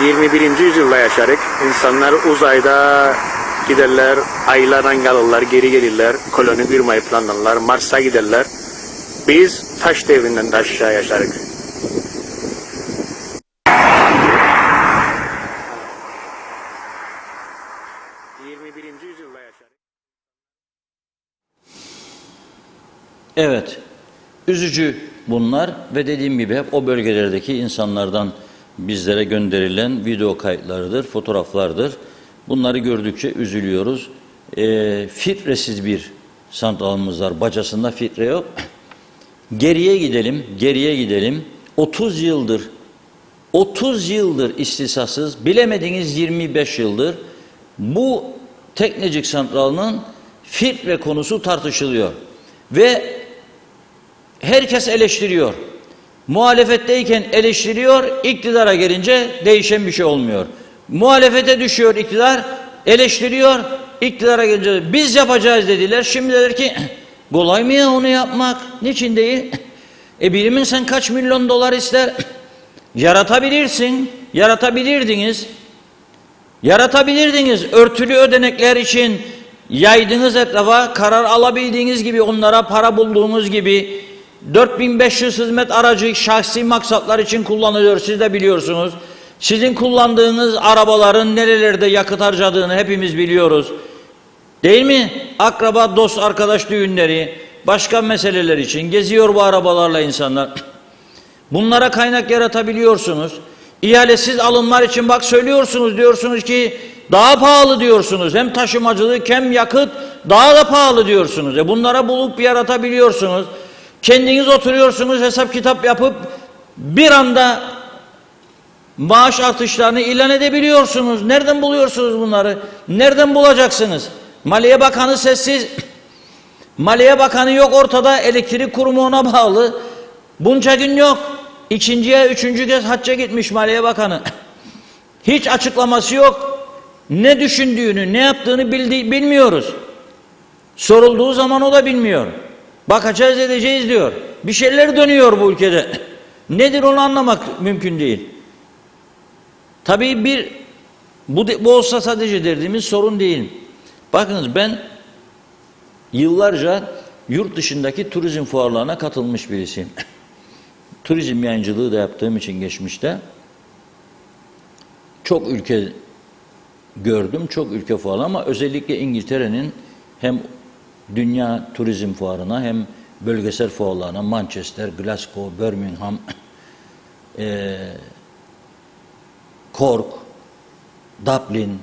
[SPEAKER 5] ...21. yüzyılda yaşarık. İnsanlar uzayda giderler, aylardan kalırlar, geri gelirler, koloni kurmayı planlarlar, Mars'a giderler. Biz taş devrinden de aşağı yaşarık.
[SPEAKER 2] Evet, üzücü bunlar ve dediğim gibi hep o bölgelerdeki insanlardan bizlere gönderilen video kayıtlarıdır, fotoğraflardır. Bunları gördükçe üzülüyoruz. Filtresiz bir santralımız var, bacasında filtre yok. Geriye gidelim. 30 yıldır istisasız, bilemediğiniz 25 yıldır bu Teknecik Santralı'nın filtre konusu tartışılıyor. Ve herkes eleştiriyor. Muhalefetteyken eleştiriyor, iktidara gelince değişen bir şey olmuyor. Muhalefete düşüyor iktidar, eleştiriyor, iktidara gelince biz yapacağız dediler. Şimdi dediler ki kolay mı ya onu yapmak? Niçin değil? Bilimin sen kaç milyon dolar ister? Yaratabilirsin, yaratabilirdiniz. Örtülü ödenekler için yaydınız etrafa, karar alabildiğiniz gibi, onlara para bulduğunuz gibi 4500 hizmet aracı şahsi maksatlar için kullanılıyor, siz de biliyorsunuz. Sizin kullandığınız arabaların nerelerde yakıt harcadığını hepimiz biliyoruz. Değil mi? Akraba, dost, arkadaş düğünleri, başka meseleler için geziyor bu arabalarla insanlar. Bunlara kaynak yaratabiliyorsunuz. İhalesiz alımlar için bak söylüyorsunuz, diyorsunuz ki daha pahalı diyorsunuz. Hem taşımacılık hem yakıt daha da pahalı diyorsunuz. Bunlara bulup yaratabiliyorsunuz. Kendiniz oturuyorsunuz, hesap kitap yapıp bir anda maaş artışlarını ilan edebiliyorsunuz. Nereden buluyorsunuz bunları? Nereden bulacaksınız? Maliye Bakanı sessiz. Maliye Bakanı yok ortada, elektrik kurumu ona bağlı. Bunca gün yok. Üçüncü kez hacca gitmiş Maliye Bakanı. Hiç açıklaması yok. Ne düşündüğünü, ne yaptığını bilmiyoruz. Sorulduğu zaman o da bilmiyor. Bakacağız, edeceğiz diyor. Bir şeyler dönüyor bu ülkede. Nedir onu anlamak mümkün değil. Tabii bu olsa sadece dediğimiz sorun değil. Bakınız ben yıllarca yurt dışındaki turizm fuarlarına katılmış birisiyim. Turizm yayıncılığı da yaptığım için geçmişte çok ülke gördüm, çok ülke fuarı ama özellikle İngiltere'nin hem dünya turizm fuarına hem bölgesel fuarlarına Manchester, Glasgow, Birmingham, Cork, Dublin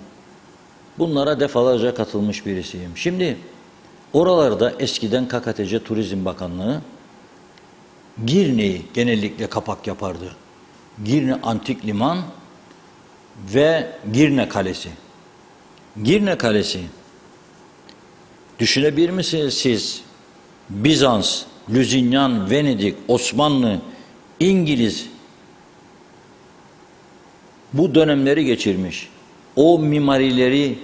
[SPEAKER 2] bunlara defalarca katılmış birisiyim. Şimdi oralarda eskiden KKTC Turizm Bakanlığı Girne'yi genellikle kapak yapardı. Girne Antik Liman ve Girne Kalesi. Girne Kalesi. Düşünebilir misiniz siz? Bizans, Lüzinyan, Venedik, Osmanlı, İngiliz bu dönemleri geçirmiş. O mimarileri,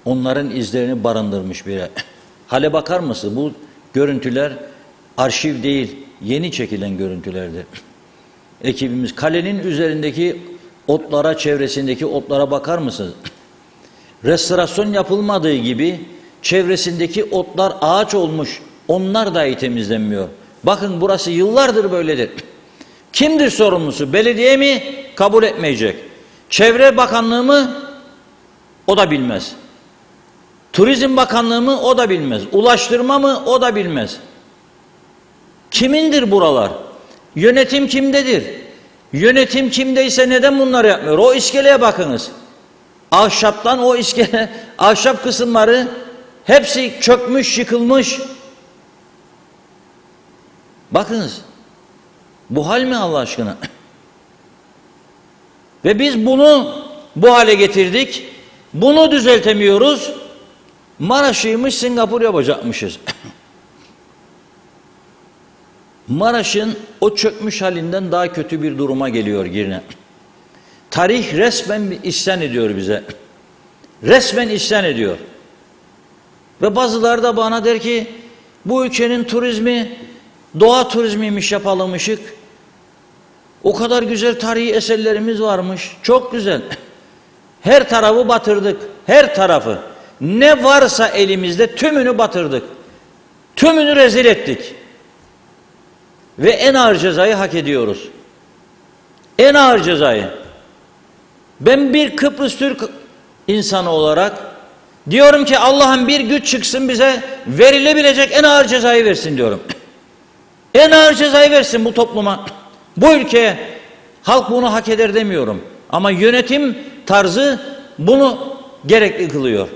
[SPEAKER 2] onların izlerini barındırmış bir yer. Hale bakar mısın? Bu görüntüler arşiv değil, yeni çekilen görüntülerdir. Ekibimiz kalenin üzerindeki otlara, çevresindeki otlara bakar mısınız? Restorasyon yapılmadığı gibi çevresindeki otlar ağaç olmuş. Onlar dahi temizlenmiyor. Bakın burası yıllardır böyledir. Kimdir sorumlusu? Belediye mi? Kabul etmeyecek. Çevre Bakanlığı mı? O da bilmez. Turizm Bakanlığı mı? O da bilmez. Ulaştırma mı? O da bilmez. Kimindir buralar? Yönetim kimdedir? Yönetim kimdeyse neden bunları yapmıyor? O iskeleye bakınız. Ahşaptan o iskele, ahşap kısımları hepsi çökmüş, yıkılmış. Bakınız. Bu hal mi Allah aşkına? Ve biz bunu bu hale getirdik. Bunu düzeltemiyoruz. Maraş'ıymış Singapur yapacakmışız. Maraş'ın o çökmüş halinden daha kötü bir duruma geliyor Girne. Tarih resmen isyan ediyor bize. Resmen isyan ediyor. Ve bazıları da bana der ki bu ülkenin turizmi doğa turizmiymiş, yapalımmışık. O kadar güzel tarihi eserlerimiz varmış. Çok güzel. Her tarafı batırdık. Her tarafı. Ne varsa elimizde tümünü batırdık. Tümünü rezil ettik. Ve en ağır cezayı hak ediyoruz. En ağır cezayı. Ben bir Kıbrıs Türk insanı olarak diyorum ki Allah'ın bir güç çıksın bize verilebilecek en ağır cezayı versin diyorum. En ağır cezayı versin bu topluma. Bu ülkeye halk bunu hak eder demiyorum. Ama yönetim tarzı bunu gerekli kılıyor.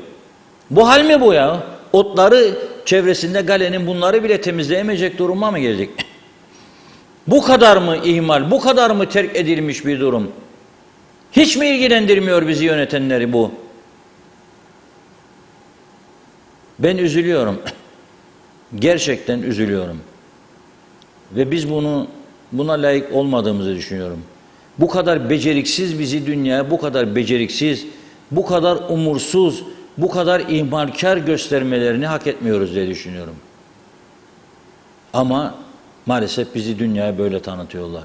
[SPEAKER 2] Bu hal mi bu ya? Otları çevresinde galenin bunları bile temizleyemeyecek duruma mı geldik? Bu kadar mı ihmal, bu kadar mı terk edilmiş bir durum? Hiç mi ilgilendirmiyor bizi yönetenleri bu? Ben üzülüyorum. Gerçekten üzülüyorum. Ve biz buna layık olmadığımızı düşünüyorum. Bu kadar beceriksiz bizi dünyaya, bu kadar beceriksiz, bu kadar umursuz, bu kadar ihmalkar göstermelerini hak etmiyoruz diye düşünüyorum. Ama maalesef bizi dünyaya böyle tanıtıyorlar.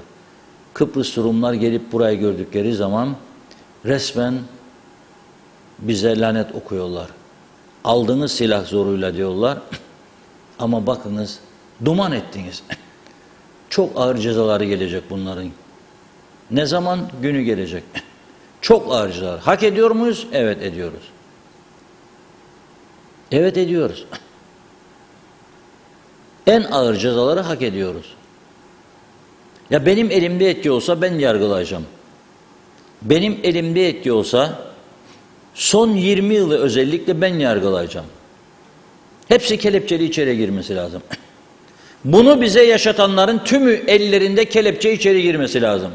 [SPEAKER 2] Kıbrıs Rumlar gelip burayı gördükleri zaman resmen bize lanet okuyorlar. Aldığınız silah zoruyla diyorlar. Ama bakınız duman ettiniz. Çok ağır cezaları gelecek bunların. Ne zaman? Günü gelecek. Çok ağır cezalar. Hak ediyor muyuz? Evet ediyoruz. Evet ediyoruz. En ağır cezaları hak ediyoruz. Ya benim elimde etki olsa ben yargılayacağım. Benim elimde etki olsa son 20 yılı özellikle ben yargılayacağım. Hepsi kelepçeli içeri girmesi lazım. Bunu bize yaşatanların tümü ellerinde kelepçe içeri girmesi lazım.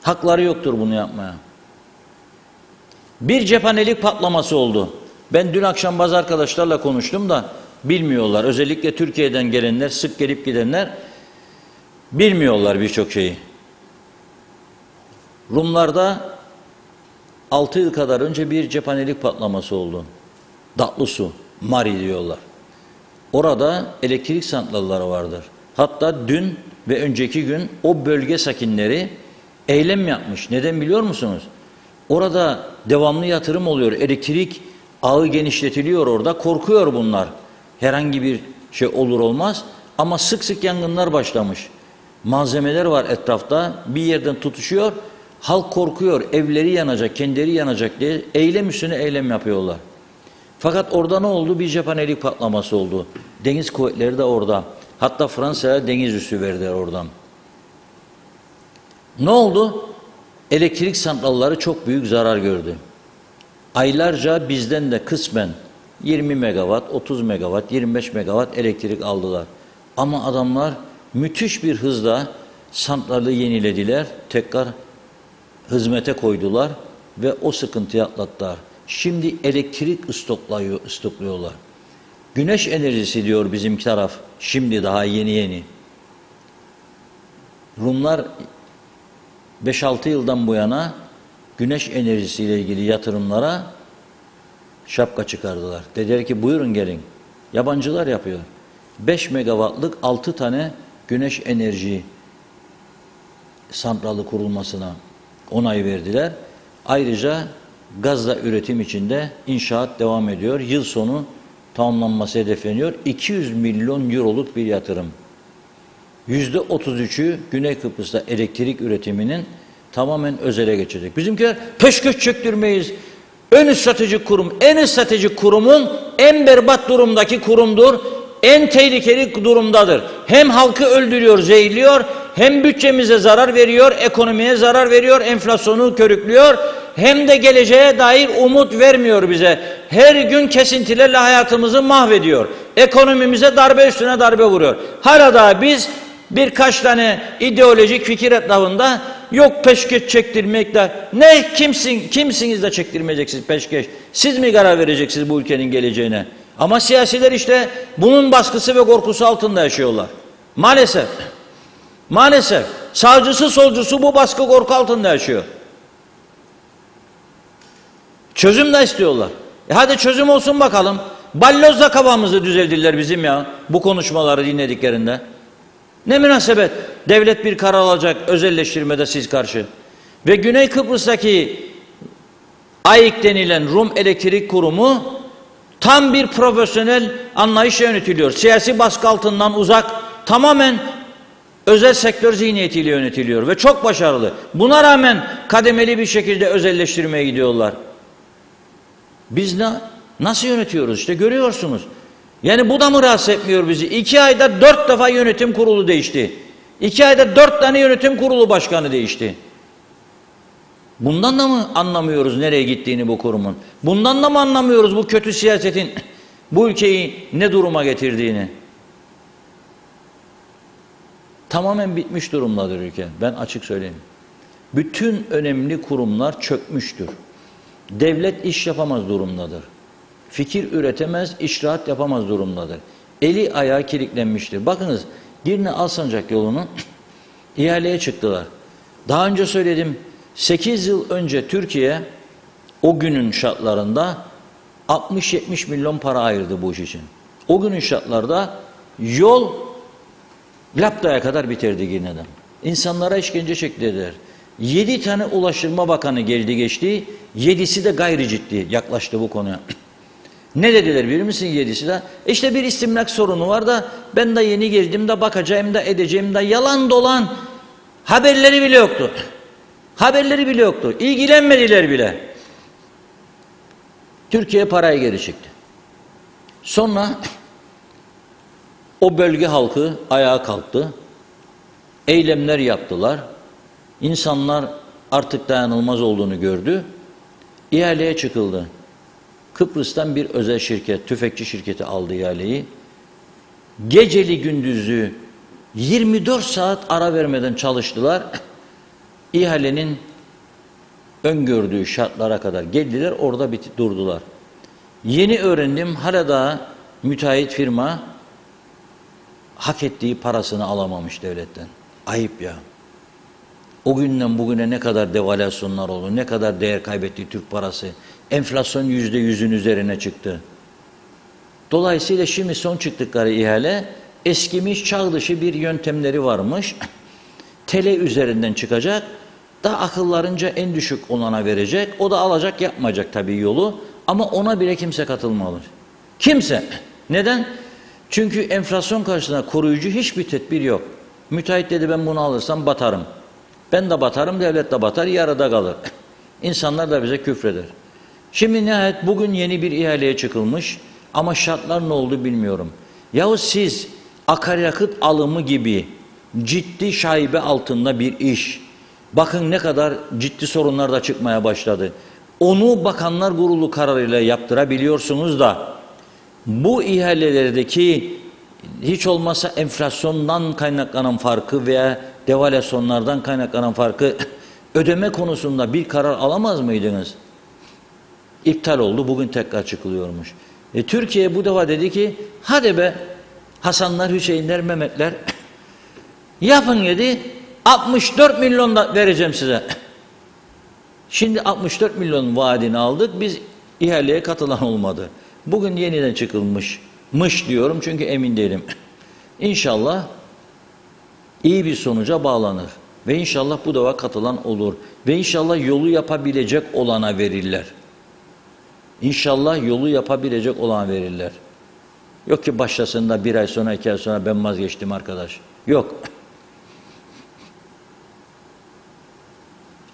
[SPEAKER 2] Hakları yoktur bunu yapmaya. Bir cephanelik patlaması oldu. Ben dün akşam bazı arkadaşlarla konuştum da bilmiyorlar. Özellikle Türkiye'den gelenler, sık gelip gidenler bilmiyorlar birçok şeyi. Rumlarda 6 yıl kadar önce bir cephanelik patlaması oldu. Datlısu, Mari diyorlar. Orada elektrik santralleri vardır. Hatta dün ve önceki gün o bölge sakinleri eylem yapmış. Neden biliyor musunuz? Orada devamlı yatırım oluyor. Elektrik ağı genişletiliyor orada. Korkuyor bunlar. Herhangi bir şey olur olmaz. Ama sık sık yangınlar başlamış. Malzemeler var etrafta. Bir yerden tutuşuyor. Halk korkuyor. Evleri yanacak, kendileri yanacak diye eylem üstüne eylem yapıyorlar. Fakat orada ne oldu? Bir cephanelik patlaması oldu. Deniz kuvvetleri de orada. Hatta Fransa'ya deniz üssü verdiler oradan. Ne oldu? Elektrik santralları çok büyük zarar gördü. Aylarca bizden de kısmen 20 megawatt, 30 megawatt, 25 megawatt elektrik aldılar. Ama adamlar müthiş bir hızla santrali yenilediler, tekrar hizmete koydular ve o sıkıntıyı atlattılar. Şimdi elektrik stokluyorlar. Güneş enerjisi diyor bizim taraf, şimdi daha yeni. Rumlar 5-6 yıldan bu yana güneş enerjisiyle ilgili yatırımlara şapka çıkardılar. Dediler ki buyurun gelin. Yabancılar yapıyor. 5 megawattlık 6 tane güneş enerji santralı kurulmasına onay verdiler. Ayrıca gazla üretim içinde inşaat devam ediyor. Yıl sonu tamamlanması hedefleniyor. 200 milyon euroluk bir yatırım. %33'ü Güney Kıbrıs'ta elektrik üretiminin tamamen özele geçecek. Bizimkiler peşkeş çöktürmeyiz. En stratejik kurum, en stratejik kurumun en berbat durumdaki kurumdur. En tehlikeli durumdadır. Hem halkı öldürüyor, zehirliyor, hem bütçemize zarar veriyor, ekonomiye zarar veriyor, enflasyonu körüklüyor, hem de geleceğe dair umut vermiyor bize. Her gün kesintilerle hayatımızı mahvediyor. Ekonomimize darbe üstüne darbe vuruyor. Hala daha biz birkaç tane ideolojik fikir etrafında yok peşkeş çektirmekle. Ne kimsiniz de çektirmeyeceksiniz peşkeş? Siz mi karar vereceksiniz bu ülkenin geleceğine? Ama siyasiler işte bunun baskısı ve korkusu altında yaşıyorlar. Maalesef. Maalesef. Sağcısı solcusu bu baskı korku altında yaşıyor. Çözüm de istiyorlar. Hadi çözüm olsun bakalım. Ballozla kafamızı düzeldirler bizim ya bu konuşmaları dinlediklerinde. Ne münasebet devlet bir karar alacak özelleştirmede siz karşı. Ve Güney Kıbrıs'taki AİK denilen Rum Elektrik Kurumu tam bir profesyonel anlayışla yönetiliyor. Siyasi baskı altından uzak, tamamen özel sektör zihniyetiyle yönetiliyor ve çok başarılı. Buna rağmen kademeli bir şekilde özelleştirmeye gidiyorlar. Biz nasıl yönetiyoruz işte görüyorsunuz. Yani bu da mı rahatsız etmiyor bizi? 2 ayda 4 defa yönetim kurulu değişti. 2 ayda 4 tane yönetim kurulu başkanı değişti. Bundan da mı anlamıyoruz nereye gittiğini bu kurumun? Bundan da mı anlamıyoruz bu kötü siyasetin bu ülkeyi ne duruma getirdiğini? Tamamen bitmiş durumdadır ülke. Ben açık söyleyeyim. Bütün önemli kurumlar çökmüştür. Devlet iş yapamaz durumdadır. Fikir üretemez, icraat yapamaz durumdadır. Eli ayağı kilitlenmiştir. Bakınız Girne Alsancak yolunu ihaleye çıktılar. Daha önce söyledim 8 yıl önce Türkiye o günün şartlarında 60-70 milyon para ayırdı bu iş için. O günün şartlarda yol Lapta'ya kadar biterdi Girne'den. İnsanlara işkence çektiler. 7 tane Ulaştırma Bakanı geldi geçti. 7'si de gayri ciddi yaklaştı bu konuya. Ne dediler bilir misin 7'si de? İşte bir istimlak sorunu var da ben de yeni geldim de bakacağım da edeceğim de yalan dolan haberleri bile yoktu. Haberleri bile yoktu. İlgilenmediler bile. Türkiye parayı geri çekti. Sonra o bölge halkı ayağa kalktı. Eylemler yaptılar. İnsanlar artık dayanılmaz olduğunu gördü. İhaleye çıkıldı. Kıbrıs'tan bir özel şirket, tüfekçi şirketi aldı ihaleyi. Geceli gündüzü 24 saat ara vermeden çalıştılar. İhalenin öngördüğü şartlara kadar geldiler, orada durdular. Yeni öğrendim, hala daha müteahhit firma hak ettiği parasını alamamış devletten. Ayıp ya. O günden bugüne ne kadar devalüasyonlar oldu, ne kadar değer kaybetti Türk parası. Enflasyon %100'ün üzerine çıktı. Dolayısıyla şimdi son çıktıkları ihale eskimiş çağ dışı bir yöntemleri varmış. TL üzerinden çıkacak. Da akıllarınca en düşük olana verecek. O da alacak yapmayacak tabii yolu. Ama ona bile kimse katılmalı. Kimse. Neden? Çünkü enflasyon karşısında koruyucu hiçbir tedbir yok. Müteahhit dedi ben bunu alırsam batarım. Ben de batarım, devlet de batar, yarıda kalır. İnsanlar da bize küfreder. Şimdi nihayet bugün yeni bir ihaleye çıkılmış ama şartlar ne oldu bilmiyorum. Yahu siz akaryakıt alımı gibi ciddi şaibe altında bir iş, bakın ne kadar ciddi sorunlar da çıkmaya başladı. Onu Bakanlar Kurulu kararıyla yaptırabiliyorsunuz da bu ihalelerdeki hiç olmazsa enflasyondan kaynaklanan farkı veya devalüasyonlardan kaynaklanan farkı ödeme konusunda bir karar alamaz mıydınız? İptal oldu. Bugün tekrar çıkılıyormuş. Türkiye bu defa dedi ki hadi be Hasanlar, Hüseyinler, Mehmetler yapın dedi 64 milyon da vereceğim size. Şimdi 64 milyon vaadini aldık. Biz ihaleye katılan olmadı. Bugün yeniden çıkılmış diyorum çünkü emin değilim. İnşallah iyi bir sonuca bağlanır. Ve inşallah bu defa katılan olur. Ve inşallah yolu yapabilecek olana verirler. İnşallah yolu yapabilecek olana verirler. Yok ki başlasında 1 ay sonra 2 ay sonra ben vazgeçtim arkadaş. Yok.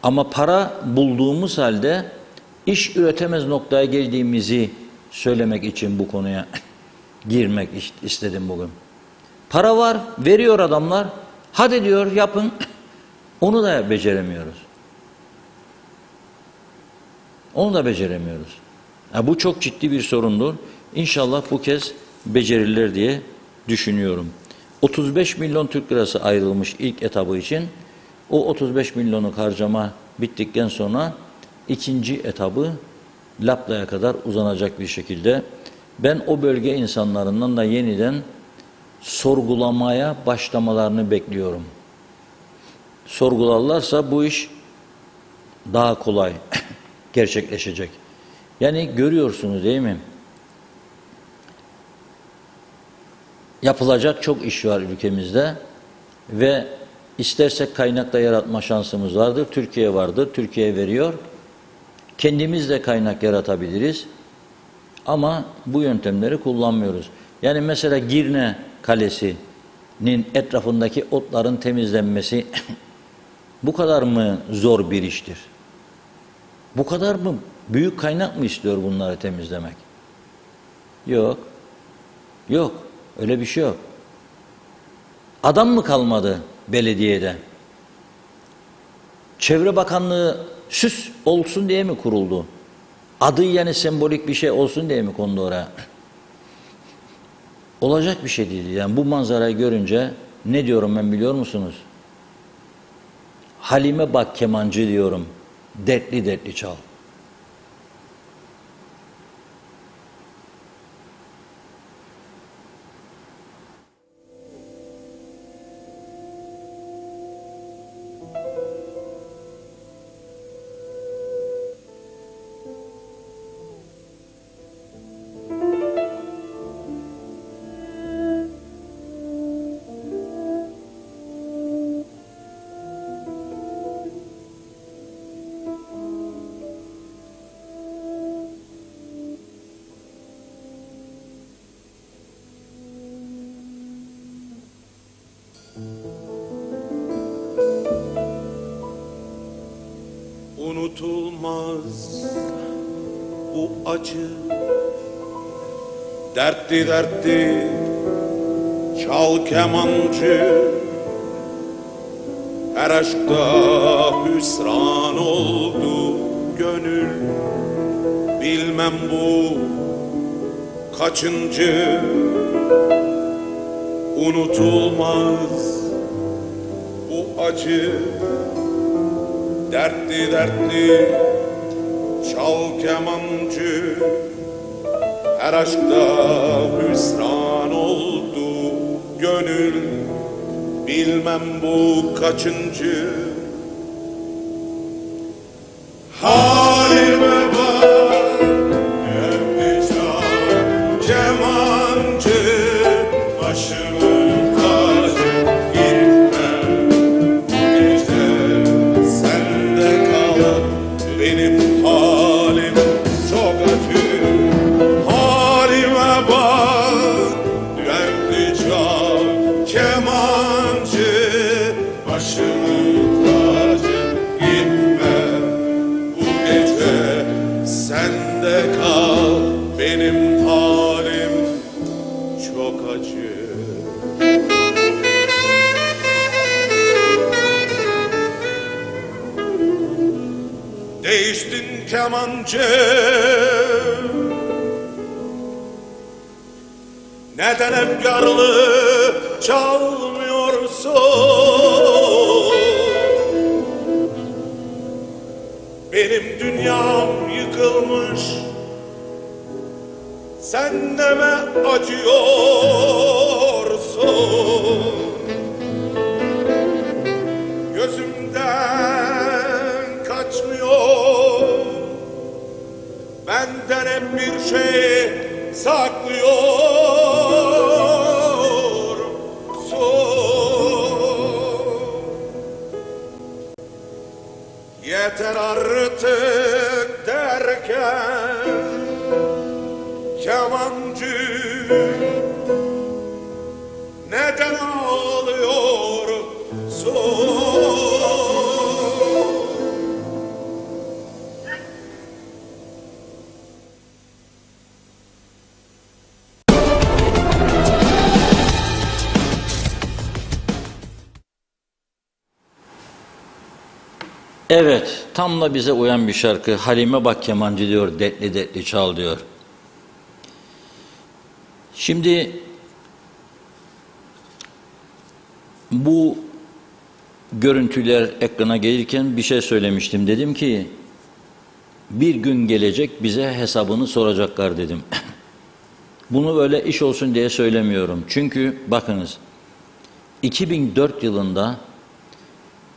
[SPEAKER 2] Ama para bulduğumuz halde iş üretemez noktaya geldiğimizi söylemek için bu konuya girmek istedim bugün. Para var, veriyor adamlar. Hadi diyor yapın. Onu da beceremiyoruz. Onu da beceremiyoruz. Bu çok ciddi bir sorundur. İnşallah bu kez becerirler diye düşünüyorum. 35 milyon Türk lirası ayrılmış ilk etabı için. O 35 milyonluk harcama bittikten sonra ikinci etabı Lapla'ya kadar uzanacak bir şekilde ben o bölge insanlarından da yeniden sorgulamaya başlamalarını bekliyorum. Sorgularlarsa bu iş daha kolay gerçekleşecek. Yani görüyorsunuz değil mi? Yapılacak çok iş var ülkemizde ve istersek kaynakla yaratma şansımız vardır. Türkiye vardır. Türkiye veriyor. Kendimiz de kaynak yaratabiliriz. Ama bu yöntemleri kullanmıyoruz. Yani mesela Girne Kalesi'nin etrafındaki otların temizlenmesi bu kadar mı zor bir iştir? Bu kadar mı büyük kaynak mı istiyor bunları temizlemek? Yok. Yok. Öyle bir şey yok. Adam mı kalmadı belediyede? Çevre Bakanlığı süs olsun diye mi kuruldu? Adı yani sembolik bir şey olsun diye mi kondu oraya? Olacak bir şey değil. Yani bu manzarayı görünce ne diyorum ben biliyor musunuz? Halime bak kemancı diyorum. Dertli dertli çal.
[SPEAKER 6] Unutulmaz bu acı, dertli dertli çal kemancı, her aşkta hüsran oldu gönül, bilmem bu kaçıncı. Unutulmaz bu acı, dertli dertli çal kemancı, her aşkta hüsran oldu gönül, bilmem bu kaçıncı. Halime bak dertli çal kemancı, başımın tacı, gitme bu gece sende kal. Benim halim çok acı. Halime bak dertli çal kemancı, başımın tacı, gitme bu gece sende kal. Benim halim çok acı. Değiştin kemancı, neden efkarlı çalmıyorsun? Benim dünyam yıkılmış, sen de mi acıyorsun? Gözümden kaçmıyor, benden hep bir şey saklıyorsun. Yeter artık derken kemancı, neden ağlıyorsun?
[SPEAKER 2] Evet, tam da bize uyan bir şarkı. Halime bak kemancı diyor, dertli dertli çal diyor. Şimdi bu görüntüler ekrana gelirken bir şey söylemiştim. Dedim ki bir gün gelecek bize hesabını soracaklar dedim. Bunu böyle iş olsun diye söylemiyorum. Çünkü bakınız 2004 yılında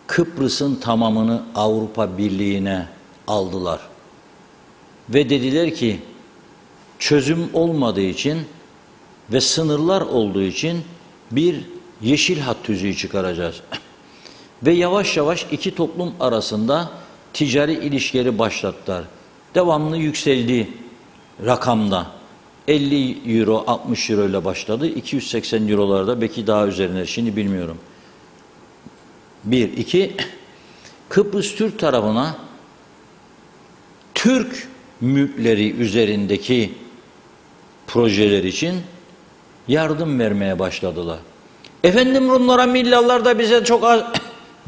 [SPEAKER 2] Kıbrıs'ın tamamını Avrupa Birliği'ne aldılar. Ve dediler ki çözüm olmadığı için ve sınırlar olduğu için bir yeşil hat tüzüğü çıkaracağız. Ve yavaş yavaş iki toplum arasında ticari ilişkileri başlattılar. Devamlı yükseldi rakamda. 50 euro, 60 euro ile başladı. 280 eurolarda belki daha üzerine, şimdi bilmiyorum. Bir, iki, Kıbrıs Türk tarafına Türk mülkleri üzerindeki projeler için yardım vermeye başladılar. Efendim Rumlara millallar da bize çok az...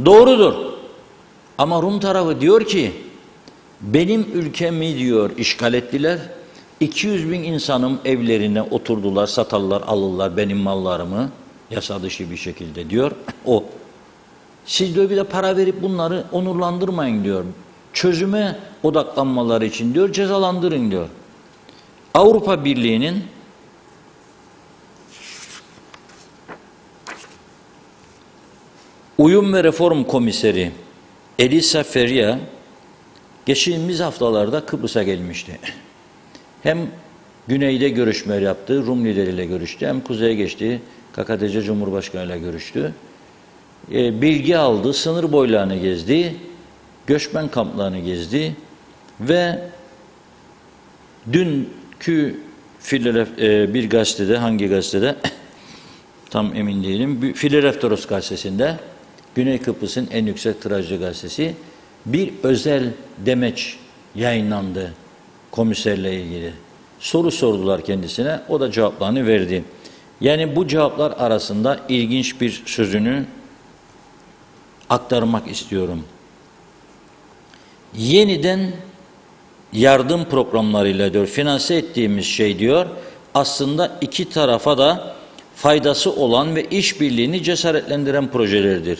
[SPEAKER 2] Doğrudur. Ama Rum tarafı diyor ki benim ülkemi diyor işgal ettiler. 200 bin insanım evlerine oturdular, satarlar, alırlar benim mallarımı yasa dışı bir şekilde diyor. O. Siz diyor bir de para verip bunları onurlandırmayın diyor. Çözüme odaklanmaları için diyor cezalandırın diyor. Avrupa Birliği'nin Uyum ve Reform Komiseri Elisa Ferreira geçtiğimiz haftalarda Kıbrıs'a gelmişti. Hem güneyde görüşmeler yaptı, Rum lideriyle görüştü, hem kuzeye geçti, KKTC Cumhurbaşkanı ile görüştü. Bilgi aldı, sınır boylarını gezdi, göçmen kamplarını gezdi ve dünkü bir gazetede, hangi gazetede tam emin değilim, Filareftoros gazetesinde, Güney Kıbrıs'ın en yüksek tirajlı gazetesi, bir özel demeç yayınlandı komiserle ilgili. Soru sordular kendisine, o da cevaplarını verdi. Yani bu cevaplar arasında ilginç bir sözünü aktarmak istiyorum. Yeniden yardım programlarıyla diyor, finanse ettiğimiz şey diyor, aslında iki tarafa da faydası olan ve işbirliğini cesaretlendiren projelerdir.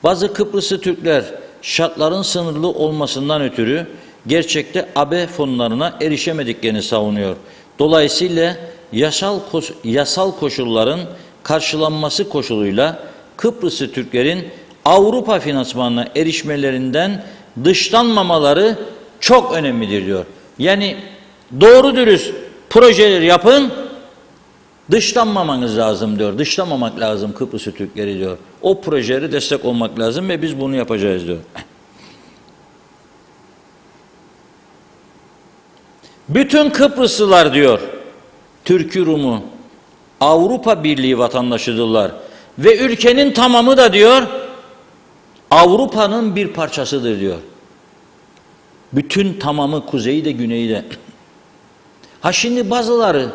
[SPEAKER 2] Bazı Kıbrıslı Türkler şartların sınırlı olmasından ötürü gerçekte AB fonlarına erişemediklerini savunuyor. Dolayısıyla yasal koşulların karşılanması koşuluyla Kıbrıslı Türklerin Avrupa finansmanına erişmelerinden dışlanmamaları çok önemlidir diyor. Yani doğru dürüst projeler yapın, dışlanmamanız lazım diyor. Dışlamamak lazım Kıbrıslı Türkleri diyor. O projelere destek olmak lazım ve biz bunu yapacağız diyor. Bütün Kıbrıslılar diyor, Türk'ü Rum'u Avrupa Birliği vatandaşıdırlar ve ülkenin tamamı da diyor Avrupa'nın bir parçasıdır diyor. Bütün tamamı, kuzeyi de güneyi de. Ha şimdi bazıları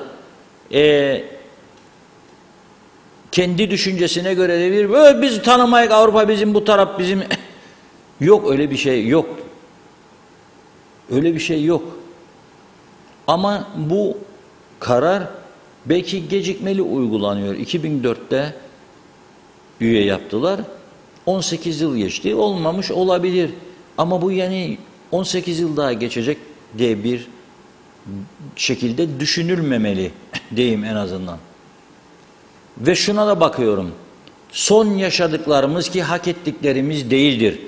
[SPEAKER 2] kendi düşüncesine göre de bir biz tanımayık, Avrupa bizim, bu taraf bizim. Yok, öyle bir şey yok. Öyle bir şey yok. Ama bu karar belki gecikmeli uygulanıyor. 2004'te üye yaptılar. 18 yıl geçti. Olmamış olabilir. Ama bu yani 18 yıl daha geçecek diye bir şekilde düşünülmemeli diyeyim en azından. Ve şuna da bakıyorum. Son yaşadıklarımız ki hak ettiklerimiz değildir.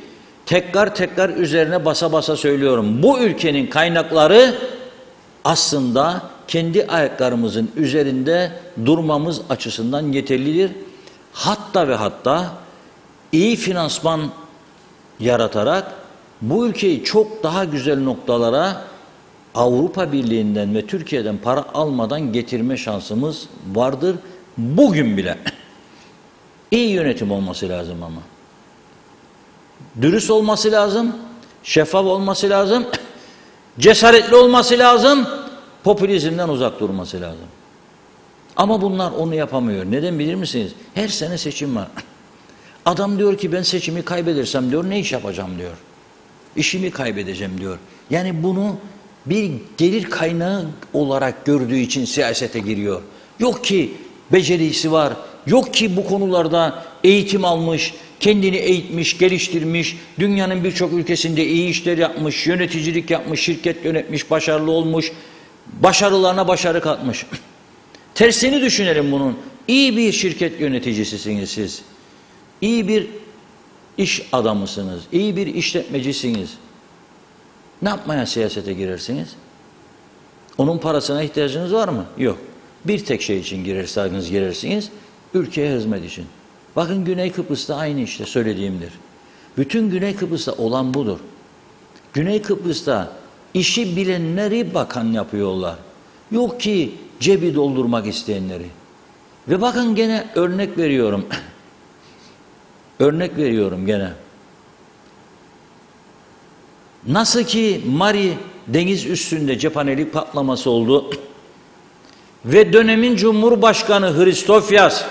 [SPEAKER 2] Tekrar üzerine basa basa söylüyorum. Bu ülkenin kaynakları aslında kendi ayaklarımızın üzerinde durmamız açısından yeterlidir. Hatta ve hatta iyi finansman yaratarak bu ülkeyi çok daha güzel noktalara Avrupa Birliği'nden ve Türkiye'den para almadan getirme şansımız vardır. Bugün bile. İyi yönetim olması lazım ama. Dürüst olması lazım, şeffaf olması lazım, cesaretli olması lazım, popülizmden uzak durması lazım. Ama bunlar onu yapamıyor. Neden bilir misiniz? Her sene seçim var. Adam diyor ki ben seçimi kaybedersem diyor ne iş yapacağım diyor. İşimi kaybedeceğim diyor. Yani bunu bir gelir kaynağı olarak gördüğü için siyasete giriyor. Yok ki becerisi var, yok ki bu konularda eğitim almış, kendini eğitmiş, geliştirmiş, dünyanın birçok ülkesinde iyi işler yapmış, yöneticilik yapmış, şirket yönetmiş, başarılı olmuş, başarılarına başarı katmış. Tersini düşünelim bunun. İyi bir şirket yöneticisisiniz siz. İyi bir iş adamısınız, iyi bir işletmecisiniz. Ne yapmaya siyasete girersiniz? Onun parasına ihtiyacınız var mı? Yok. Bir tek şey için girersiniz, ülkeye hizmet için. Bakın Güney Kıbrıs'ta aynı işte söylediğimdir. Bütün Güney Kıbrıs'ta olan budur. Güney Kıbrıs'ta işi bilenleri bakan yapıyorlar. Yok ki cebi doldurmak isteyenleri. Ve bakın gene örnek veriyorum. Örnek veriyorum gene. Nasıl ki Mari deniz üstünde cephanelik patlaması oldu ve dönemin Cumhurbaşkanı Hristofyas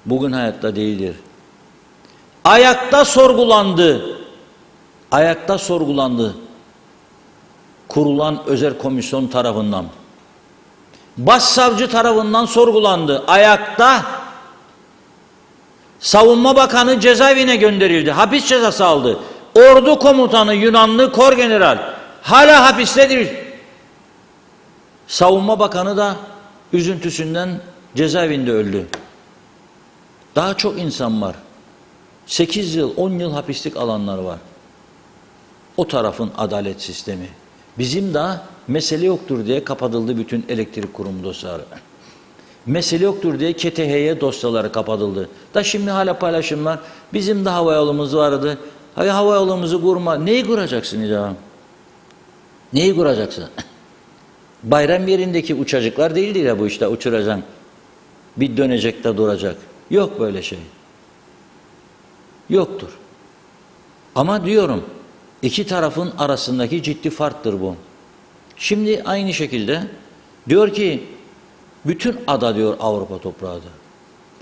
[SPEAKER 2] bugün hayatta değildir. Ayakta sorgulandı. Ayakta sorgulandı. Kurulan özel komisyon tarafından. Başsavcı tarafından sorgulandı. Ayakta. Savunma Bakanı cezaevine gönderildi. Hapis cezası aldı. Ordu komutanı Yunanlı Korgeneral hala hapistedir. Savunma Bakanı da üzüntüsünden cezaevinde öldü. Daha çok insan var. 8 yıl, 10 yıl hapislik alanlar var. O tarafın adalet sistemi. Bizim daha mesele yoktur diye kapatıldı bütün elektrik kurum dosyaları. Mesele yoktur diye KTH'ye dosyaları kapatıldı. Da şimdi hala paylaşımlar. Bizim de havayolumuz vardı. Havayolumuzu kurma. Neyi kuracaksın ya? Neyi kuracaksın? Bayram yerindeki uçacıklar değildir ya bu işte uçuracaksın. Bir dönecek de duracak. Yok böyle şey. Yoktur. Ama diyorum iki tarafın arasındaki ciddi farktır bu. Şimdi aynı şekilde diyor ki bütün ada diyor Avrupa toprağıdır.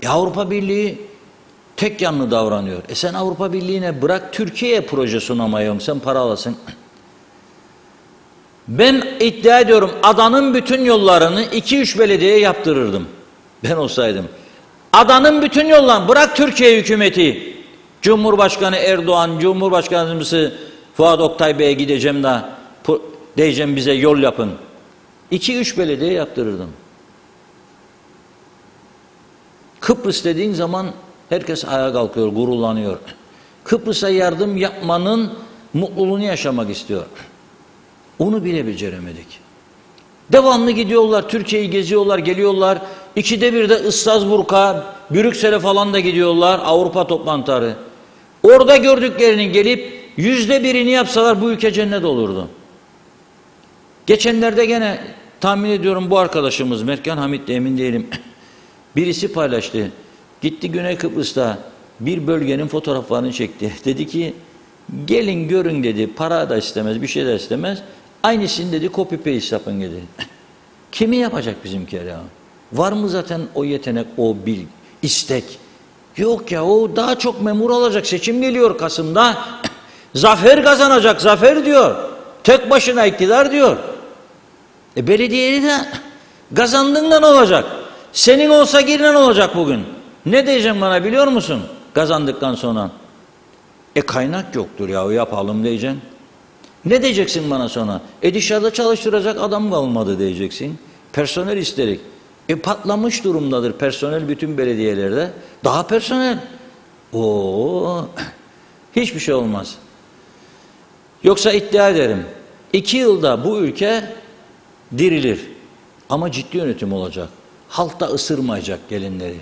[SPEAKER 2] Avrupa Birliği tek yanlı davranıyor. Sen Avrupa Birliği'ne bırak Türkiye'ye proje sunamayın, sen para alasın. Ben iddia ediyorum adanın bütün yollarını 2-3 belediye yaptırırdım. Ben olsaydım. Adanın bütün yollarını bırak Türkiye hükümeti. Cumhurbaşkanı Erdoğan, Cumhurbaşkanımızı Fuat Oktay Bey'e gideceğim de diyeceğim bize yol yapın. 2-3 belediye yaptırırdım. Kıbrıs dediğin zaman herkes ayağa kalkıyor, gururlanıyor. Kıbrıs'a yardım yapmanın mutluluğunu yaşamak istiyor. Onu bile beceremedik. Devamlı gidiyorlar, Türkiye'yi geziyorlar, geliyorlar. 2'de 1'de Strasbourg'a, Brüksel'e falan da gidiyorlar, Avrupa toplantıları. Orada gördüklerinin gelip %1'ini yapsalar bu ülke cennet olurdu. Geçenlerde gene tahmin ediyorum bu arkadaşımız, Merkan Hamit de emin değilim. Birisi paylaştı. Gitti Güney Kıbrıs'ta bir bölgenin fotoğraflarını çekti. Dedi ki gelin görün dedi, para da istemez, bir şey de istemez. Aynısını dedi copy paste yapın dedi. Kimi yapacak bizimkiler ya? Var mı zaten o yetenek, o istek? Yok ya, o daha çok memur alacak, seçim geliyor Kasım'da. Zafer kazanacak, zafer diyor. Tek başına iktidar diyor. Belediyeyi de kazandığından olacak. Senin olsa giren olacak bugün. Ne diyeceğim bana biliyor musun? Kazandıktan sonra. Kaynak yoktur ya, yapalım diyeceksin. Ne diyeceksin bana sonra? Dışarıda çalıştıracak adam kalmadı diyeceksin. Personel isterik. Patlamış durumdadır personel bütün belediyelerde. Daha personel. Hiçbir şey olmaz. Yoksa iddia ederim. 2 yılda bu ülke dirilir. Ama ciddi yönetim olacak. Halk da ısırmayacak gelinleri.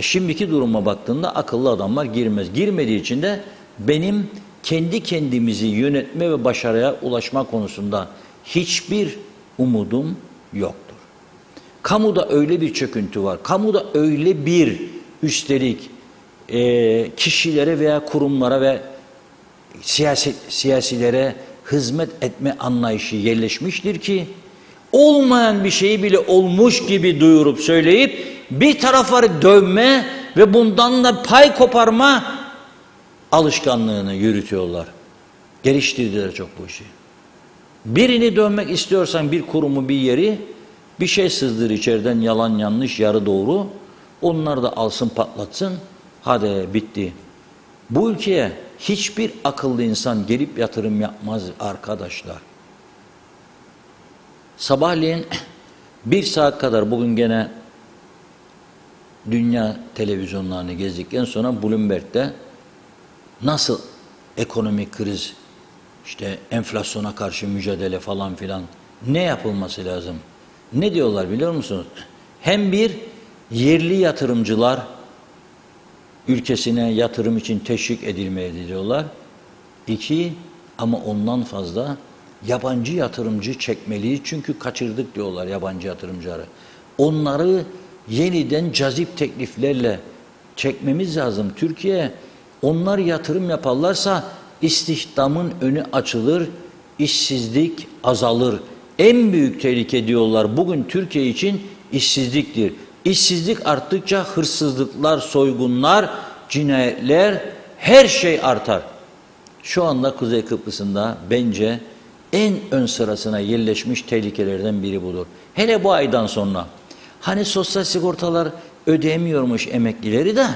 [SPEAKER 2] Şimdiki duruma baktığında akıllı adamlar girmez. Girmediği için de benim kendi kendimizi yönetme ve başarıya ulaşma konusunda hiçbir umudum yoktur. Kamuda öyle bir çöküntü var. Kamuda öyle bir üstelik kişilere veya kurumlara ve siyasilere hizmet etme anlayışı yerleşmiştir ki olmayan bir şeyi bile olmuş gibi duyurup söyleyip bir tarafları dövme ve bundan da pay koparma alışkanlığını yürütüyorlar. Geliştirdiler çok bu işi. Birini dövmek istiyorsan bir kurumu, bir yeri, bir şey sızdır içeriden, yalan yanlış yarı doğru, onlar da alsın patlatsın, hadi bitti. Bu ülkeye hiçbir akıllı insan gelip yatırım yapmaz arkadaşlar. Sabahleyin 1 saat kadar bugün gene dünya televizyonlarını gezdikten sonra Bloomberg'de nasıl ekonomik kriz, işte enflasyona karşı mücadele falan filan ne yapılması lazım? Ne diyorlar biliyor musunuz? Hem bir yerli yatırımcılar ülkesine yatırım için teşvik edilmeli diyorlar. 2 ama ondan fazla yabancı yatırımcı çekmeliyiz çünkü kaçırdık diyorlar yabancı yatırımcıları. Onları yeniden cazip tekliflerle çekmemiz lazım. Türkiye onlar yatırım yaparlarsa istihdamın önü açılır, işsizlik azalır. En büyük tehlike diyorlar bugün Türkiye için işsizliktir. İşsizlik arttıkça hırsızlıklar, soygunlar, cinayetler, her şey artar. Şu anda Kuzey Kıbrıs'ında bence en ön sırasına yerleşmiş tehlikelerden biri budur. Hele bu aydan sonra. Hani sosyal sigortalar ödeyemiyormuş emeklileri de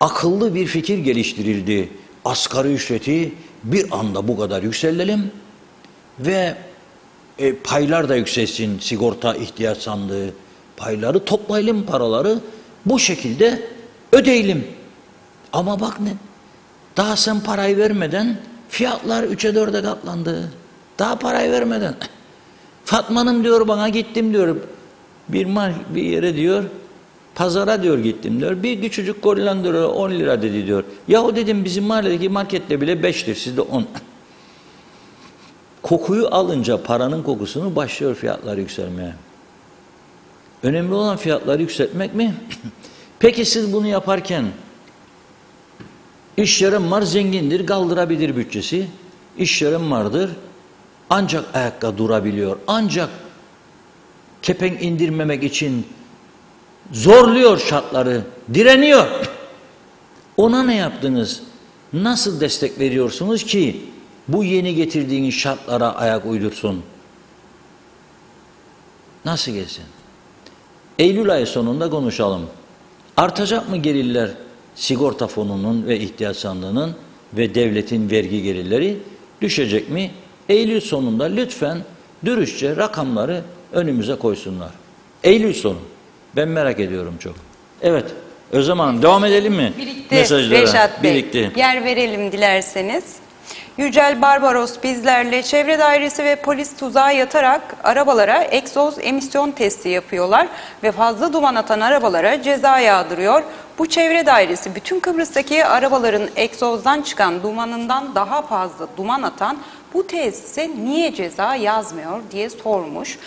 [SPEAKER 2] akıllı bir fikir geliştirildi. Asgari ücreti bir anda bu kadar yükseltelim ve paylar da yükselsin, sigorta ihtiyaç sandığı payları toplayalım, paraları bu şekilde ödeyelim. Ama bak ne, daha sen parayı vermeden fiyatlar 3'e 4'e katlandı. Daha parayı vermeden. Fatma'nın diyor bana gittim diyor bir yere diyor pazara diyor gittim diyor. Bir küçücük gorilan diyor 10 lira dedi diyor. Yahu dedim bizim mahalledeki markette bile 5'tir sizde 10. Kokuyu alınca paranın kokusunu başlıyor fiyatlar yükselmeye. Önemli olan fiyatları yükseltmek mi? Peki siz bunu yaparken iş yerim var zengindir kaldırabilir bütçesi. İş yerim vardır ancak ayakta durabiliyor. Ancak kepenk indirmemek için zorluyor şartları, direniyor. Ona ne yaptınız? Nasıl destek veriyorsunuz ki bu yeni getirdiğiniz şartlara ayak uydursun? Nasıl gelsin? Eylül ayı sonunda konuşalım. Artacak mı gelirler sigorta fonunun ve ihtiyaç sandığının ve devletin vergi gelirleri? Düşecek mi? Eylül sonunda lütfen dürüstçe rakamları önümüze koysunlar. Eylül sonu. Ben merak ediyorum çok. Evet. Özlem Hanım devam edelim mi?
[SPEAKER 1] Birlikte
[SPEAKER 2] Mesajlara.
[SPEAKER 1] Reşat Bey,
[SPEAKER 2] Birlikte.
[SPEAKER 1] yer verelim dilerseniz. Yücel Barbaros bizlerle çevre dairesi ve polis tuzağa yatarak arabalara egzoz emisyon testi yapıyorlar ve fazla duman atan arabalara ceza yağdırıyor. Bu çevre dairesi bütün Kıbrıs'taki arabaların egzozdan çıkan dumanından daha fazla duman atan bu tesise niye ceza yazmıyor diye sormuş.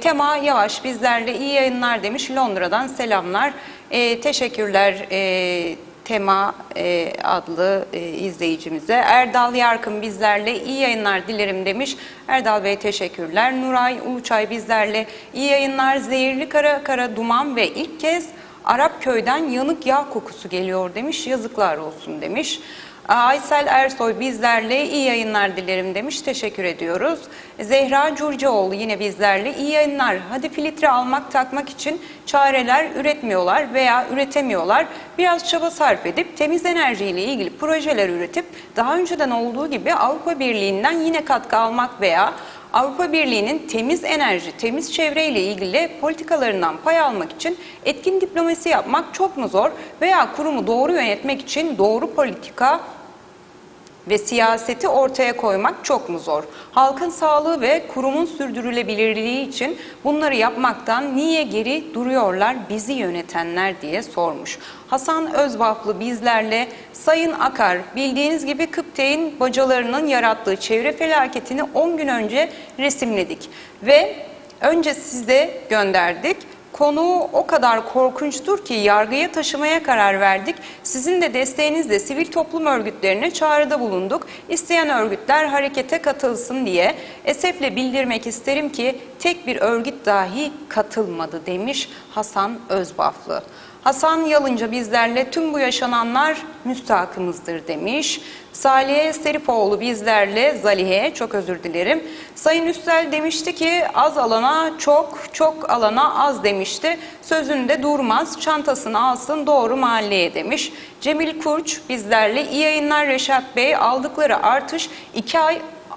[SPEAKER 1] Tema Yavaş bizlerle iyi yayınlar demiş. Londra'dan selamlar. Teşekkürler Tema adlı izleyicimize. Erdal Yarkın bizlerle iyi yayınlar dilerim demiş. Erdal Bey teşekkürler. Nuray Uluçay bizlerle iyi yayınlar. Zehirli kara kara duman ve ilk kez Arap köyden yanık yağ kokusu geliyor demiş. Yazıklar olsun demiş. Aysel Ersoy bizlerle iyi yayınlar dilerim demiş. Teşekkür ediyoruz. Zehra Curcaoğlu yine bizlerle iyi yayınlar. Hadi filtre almak takmak için çareler üretmiyorlar veya üretemiyorlar. Biraz çaba sarf edip temiz enerjiyle ilgili projeler üretip daha önceden olduğu gibi Avrupa Birliği'nden yine katkı almak veya Avrupa Birliği'nin temiz enerji, temiz çevreyle ilgili politikalarından pay almak için etkin diplomasi yapmak çok mu zor veya kurumu doğru yönetmek için doğru politika ve siyaseti ortaya koymak çok mu zor? Halkın sağlığı ve kurumun sürdürülebilirliği için bunları yapmaktan niye geri duruyorlar bizi yönetenler diye sormuş. Hasan Özvaflı bizlerle Sayın Akar bildiğiniz gibi Kıpteyn bacalarının yarattığı çevre felaketini 10 gün önce resimledik ve önce size gönderdik. Konu o kadar korkunçtur ki yargıya taşımaya karar verdik. Sizin de desteğinizle sivil toplum örgütlerine çağrıda bulunduk. İsteyen örgütler harekete katılsın diye esefle bildirmek isterim ki tek bir örgüt dahi katılmadı demiş Hasan Özbaflı. Hasan Yalınca bizlerle tüm bu yaşananlar müstahakımızdır demiş. Salih Serifoğlu bizlerle Zalihe çok özür dilerim. Sayın Üstel demişti ki az alana çok, çok alana az demişti. Sözünde durmaz, çantasını alsın doğru mahalleye demiş. Cemil Kurç bizlerle iyi yayınlar Reşat Bey, aldıkları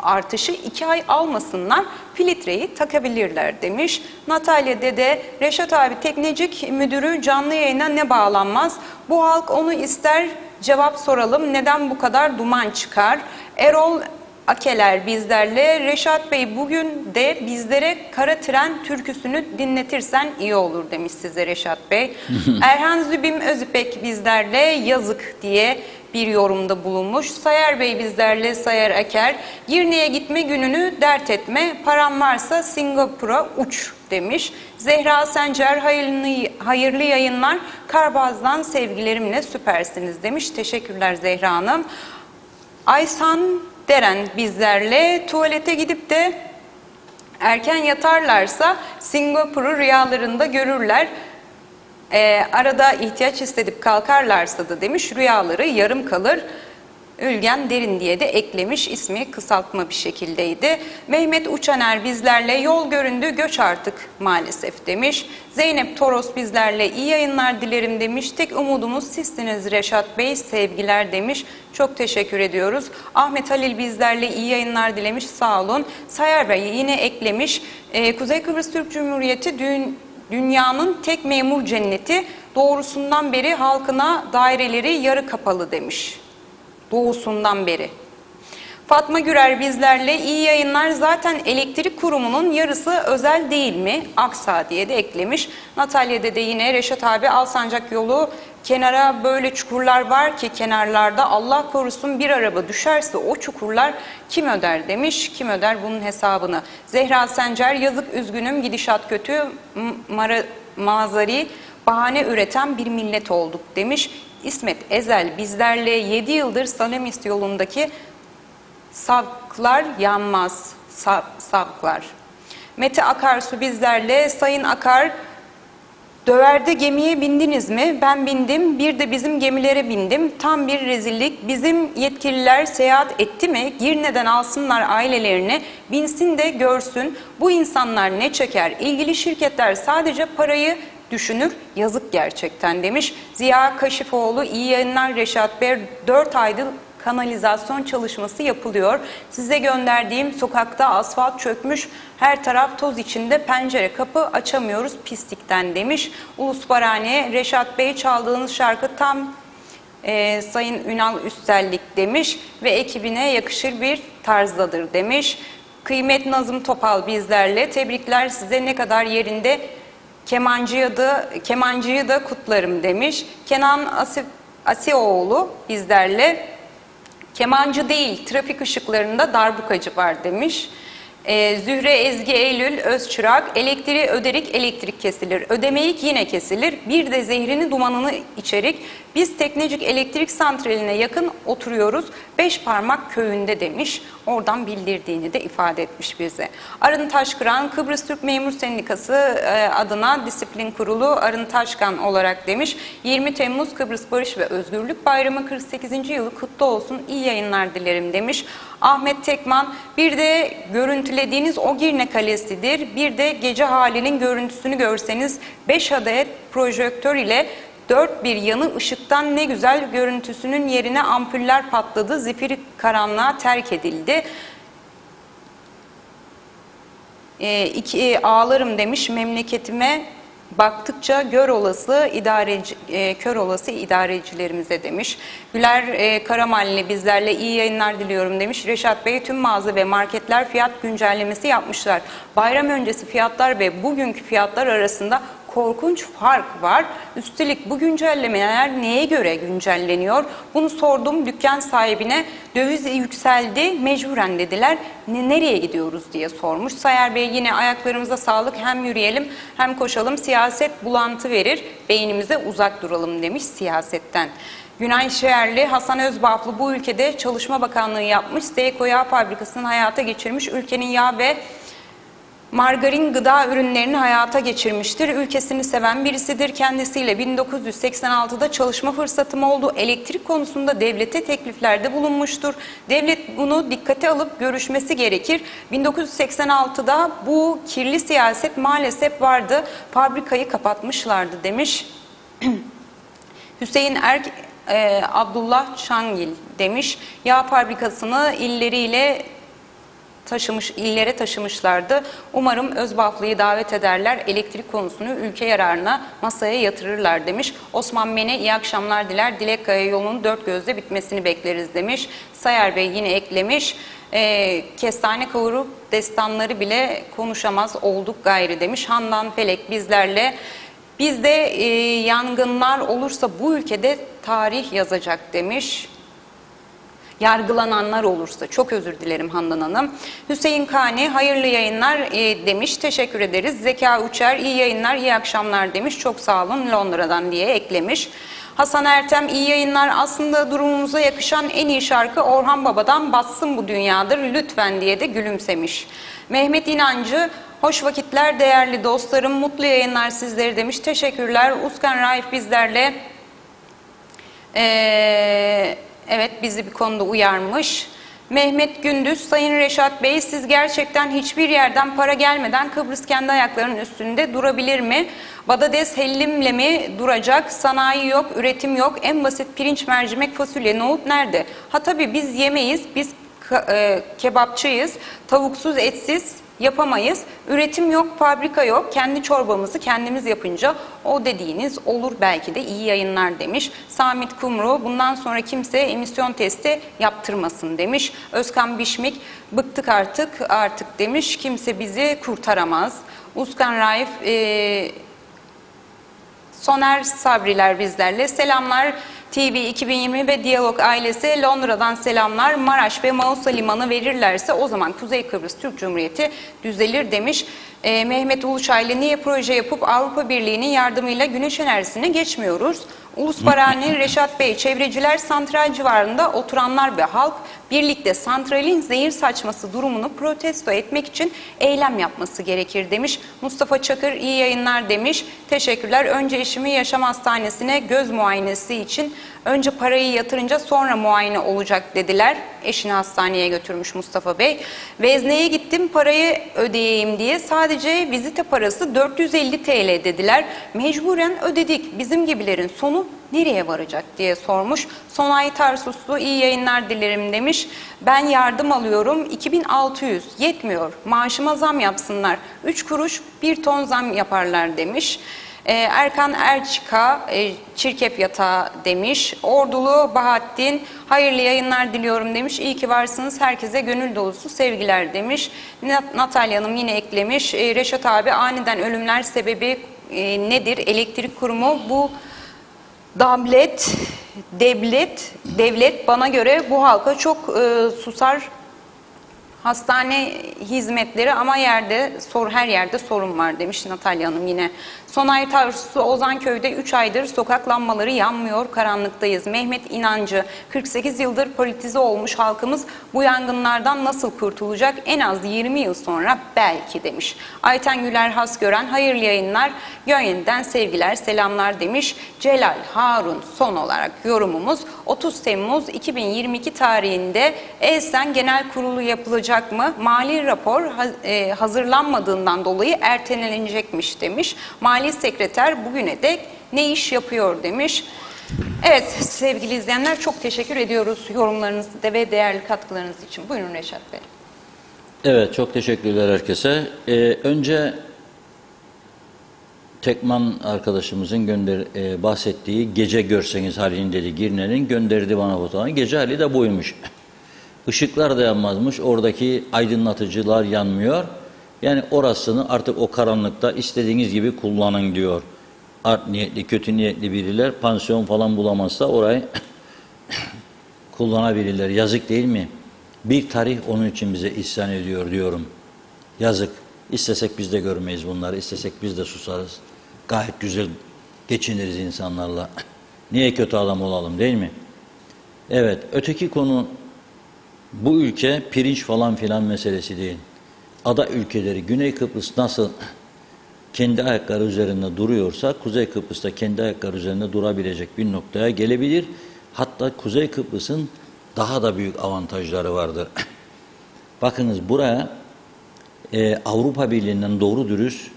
[SPEAKER 1] artışı 2 ay almasınlar, filtreyi takabilirler demiş. Natalya Dede, Reşat abi Teknecik müdürü canlı yayına ne bağlanmaz? Bu halk onu ister, cevap soralım neden bu kadar duman çıkar? Erol Akeler bizlerle, Reşat Bey bugün de bizlere Kara Tren türküsünü dinletirsen iyi olur demiş size Reşat Bey. Erhan Zübim Özipek bizlerle yazık diye bir yorumda bulunmuş. Sayar Bey bizlerle Sayar Aker, Girne'ye gitme gününü dert etme, param varsa Singapur'a uç demiş. Zehra Sencer hayırlı yayınlar, Karbaz'dan sevgilerimle süpersiniz demiş. Teşekkürler Zehra Hanım. Aysan Deren bizlerle tuvalete gidip de erken yatarlarsa Singapur'u rüyalarında görürler. Arada ihtiyaç hissedip kalkarlarsa da demiş rüyaları yarım kalır. Ülgen Derin diye de eklemiş, ismi kısaltma bir şekildeydi. Mehmet Uçaner bizlerle yol göründü göç artık maalesef demiş. Zeynep Toros bizlerle iyi yayınlar dilerim demiş. Tek umudumuz sizsiniz Reşat Bey, sevgiler demiş. Çok teşekkür ediyoruz. Ahmet Halil bizlerle iyi yayınlar dilemiş, sağ olun. Sayar Bey yine eklemiş. Kuzey Kıbrıs Türk Cumhuriyeti dünyanın tek memur cenneti, doğrusundan beri halkına daireleri yarı kapalı demiş. Doğusundan beri. Fatma Gürer bizlerle iyi yayınlar, zaten elektrik kurumunun yarısı özel değil mi? Aksa diye de eklemiş. Natalya'da da yine Reşat abi Alsancak yolu kenara böyle çukurlar var ki kenarlarda Allah korusun bir araba düşerse o çukurlar kim öder demiş. Kim öder bunun hesabını? Zehra Sencer yazık üzgünüm gidişat kötü mazari bahane üreten bir millet olduk demiş. İsmet Ezel bizlerle 7 yıldır Salemist yolundaki savklar yanmaz, savklar. Mete Akarsu bizlerle Sayın Akar, Döver'de gemiye bindiniz mi? Ben bindim, bir de bizim gemilere bindim. Tam bir rezillik. Bizim yetkililer seyahat etti mi? Girne'den alsınlar ailelerini, binsin de görsün. Bu insanlar ne çeker? İlgili şirketler sadece parayı düşünür, yazık gerçekten demiş. Ziya Kaşifoğlu iyi yayınlar Reşat Bey, 4 aydır kanalizasyon çalışması yapılıyor. Size gönderdiğim sokakta asfalt çökmüş, her taraf toz içinde, pencere kapı açamıyoruz pislikten demiş. Ulus Barani, Reşat Bey çaldığınız şarkı tam Sayın Ünal Üstellik demiş ve ekibine yakışır bir tarzdadır demiş. Kıymet Nazım Topal bizlerle, tebrikler size ne kadar yerinde, kemancıyı da kutlarım demiş. Kenan Asioğlu bizlerle, kemancı değil trafik ışıklarında darbukacı var demiş. Zühre Ezgi Eylül Özçırak, elektriği öderik elektrik kesilir, ödemeyik yine kesilir, bir de zehrini dumanını içerik. Biz Teknecik Elektrik Santrali'ne yakın oturuyoruz, Beşparmak köyünde demiş. Oradan bildirdiğini de ifade etmiş bize. Arın Taşkıran, Kıbrıs Türk Memur Sendikası adına Disiplin Kurulu Arın Taşkan olarak demiş. 20 Temmuz Kıbrıs Barış ve Özgürlük Bayramı 48. yılı kutlu olsun, iyi yayınlar dilerim demiş. Ahmet Tekman, bir de görüntülediğiniz o Girne Kalesi'dir. Bir de gece halinin görüntüsünü görseniz 5 adet projektör ile dört bir yanı ışıktan ne güzel, görüntüsünün yerine ampuller patladı, zifiri karanlığa terk edildi. Ağlarım demiş, memleketime baktıkça kör olası idarecilerimize demiş. Güler Karamalli bizlerle iyi yayınlar diliyorum demiş. Reşat Bey, tüm mağaza ve marketler fiyat güncellemesi yapmışlar. Bayram öncesi fiyatlar ve bugünkü fiyatlar arasında korkunç fark var. Üstelik bu güncellemeler neye göre güncelleniyor? Bunu sordum dükkan sahibine. Döviz yükseldi, mecburen dediler. Nereye gidiyoruz diye sormuş. Sayar Bey yine ayaklarımıza sağlık, hem yürüyelim hem koşalım. Siyaset bulantı verir, beynimize uzak duralım demiş siyasetten. Günay Şeerli, Hasan Özbaflı bu ülkede Çalışma Bakanlığı yapmış. Zeyko Yağ Fabrikası'nın hayata geçirmiş. Ülkenin yağ ve margarin gıda ürünlerini hayata geçirmiştir. Ülkesini seven birisidir. Kendisiyle 1986'da çalışma fırsatım oldu. Elektrik konusunda devlete tekliflerde bulunmuştur. Devlet bunu dikkate alıp görüşmesi gerekir. 1986'da bu kirli siyaset maalesef vardı. Fabrikayı kapatmışlardı demiş. Hüseyin Abdullah Şangil demiş. Yağ fabrikasını illere taşımışlardı. Umarım Özbaflı'yı davet ederler. Elektrik konusunu ülke yararına masaya yatırırlar demiş. Osman Mene iyi akşamlar diler. Dilekkaya yolunun dört gözle bitmesini bekleriz demiş. Sayar Bey yine eklemiş. Kestane kavurup destanları bile konuşamaz olduk gayrı demiş. Handan Felek bizlerle. Bizde yangınlar olursa bu ülkede tarih yazacak demiş. Yargılananlar olursa. Çok özür dilerim Handan Hanım. Hüseyin Kani hayırlı yayınlar demiş. Teşekkür ederiz. Zeka Uçer iyi yayınlar, iyi akşamlar demiş. Çok sağ olun Londra'dan diye eklemiş. Hasan Ertem iyi yayınlar. Aslında durumumuza yakışan en iyi şarkı Orhan Baba'dan Batsın Bu Dünyadır lütfen diye de gülümsemiş. Mehmet İnancı hoş vakitler değerli dostlarım. Mutlu yayınlar sizleri demiş. Teşekkürler. Uskan Raif bizlerle. Evet bizi bir konuda uyarmış. Mehmet Gündüz, Sayın Reşat Bey siz gerçekten hiçbir yerden para gelmeden Kıbrıs kendi ayaklarının üstünde durabilir mi? Badades hellimle mi duracak? Sanayi yok, üretim yok. En basit pirinç, mercimek, fasulye, nohut nerede? Ha tabii biz yemeyiz, biz kebapçıyız. Tavuksuz, etsiz yapamayız. Üretim yok, fabrika yok. Kendi çorbamızı kendimiz yapınca o dediğiniz olur belki de iyi yayınlar demiş. Samit Kumru bundan sonra kimse emisyon testi yaptırmasın demiş. Özkan Bişmik bıktık artık demiş. Kimse bizi kurtaramaz. Uskan Raif Soner Sabriler bizlerle. Selamlar TV 2020 ve Diyalog ailesi Londra'dan selamlar. Maraş ve Mausa Limanı verirlerse o zaman Kuzey Kıbrıs Türk Cumhuriyeti düzelir demiş. Mehmet Uluçaylı niye proje yapıp Avrupa Birliği'nin yardımıyla güneş enerjisine geçmiyoruz? Ulusparani Reşat Bey, çevreciler santral civarında oturanlar ve halk birlikte santralin zehir saçması durumunu protesto etmek için eylem yapması gerekir demiş. Mustafa Çakır iyi yayınlar demiş. Teşekkürler. Önce eşimi yaşam hastanesine göz muayenesi için önce parayı yatırınca sonra muayene olacak dediler. Eşini hastaneye götürmüş Mustafa Bey. Vezneye gittim parayı ödeyeyim diye sadece vizite parası 450 TL dediler. Mecburen ödedik. Bizim gibilerin sonu nereye varacak diye sormuş. Sonay Tarsuslu iyi yayınlar dilerim demiş. Ben yardım alıyorum 2600 yetmiyor. Maaşıma zam yapsınlar. 3 kuruş 1 ton zam yaparlar demiş. Erkan Erçika çirkef yatağı demiş. Ordulu Bahattin hayırlı yayınlar diliyorum demiş. İyi ki varsınız. Herkese gönül dolusu sevgiler demiş. Natalya Hanım yine eklemiş. Reşat abi aniden ölümler sebebi nedir? Elektrik kurumu bu devlet bana göre bu halka çok susar. Hastane hizmetleri ama her yerde sorun var demiş Natalya Hanım yine. Sonay Tarsusu Ozanköy'de 3 aydır sokak lambaları yanmıyor, karanlıktayız. Mehmet İnancı 48 yıldır politize olmuş halkımız bu yangınlardan nasıl kurtulacak? En az 20 yıl sonra belki demiş. Ayten Güler Hasgören hayırlı yayınlar, Gönyen'den sevgiler selamlar demiş. Celal Harun son olarak yorumumuz 30 Temmuz 2022 tarihinde ESEN Genel Kurulu yapılacak mı? Mali rapor hazırlanmadığından dolayı ertelenecekmiş demiş. Mali sekreter bugüne dek ne iş yapıyor demiş. Evet sevgili izleyenler çok teşekkür ediyoruz yorumlarınız ve değerli katkılarınız için. Buyurun Reşat Bey.
[SPEAKER 2] Evet çok teşekkürler herkese. Önce Tekman arkadaşımızın bahsettiği gece görseniz halini dedi Girne'nin gönderdi bana fotoğrafı. Gece hali de buymuş. Işıklar da yanmazmış. Oradaki aydınlatıcılar yanmıyor. Yani orasını artık o karanlıkta istediğiniz gibi kullanın diyor. Art niyetli, kötü niyetli biriler pansiyon falan bulamazsa orayı kullanabilirler. Yazık değil mi? Bir tarih onun için bize ihsan ediyor diyorum. Yazık. İstesek biz de görmeyiz bunları. İstesek biz de susarız. Gayet güzel geçiniriz insanlarla. Niye kötü adam olalım değil mi? Evet. Öteki konu bu ülke pirinç falan filan meselesi değil. ada ülkeleri Güney Kıbrıs nasıl kendi ayakları üzerinde duruyorsa Kuzey Kıbrıs da kendi ayakları üzerinde durabilecek bir noktaya gelebilir. Hatta Kuzey Kıbrıs'ın daha da büyük avantajları vardır. Bakınız buraya Avrupa Birliği'nden doğru dürüst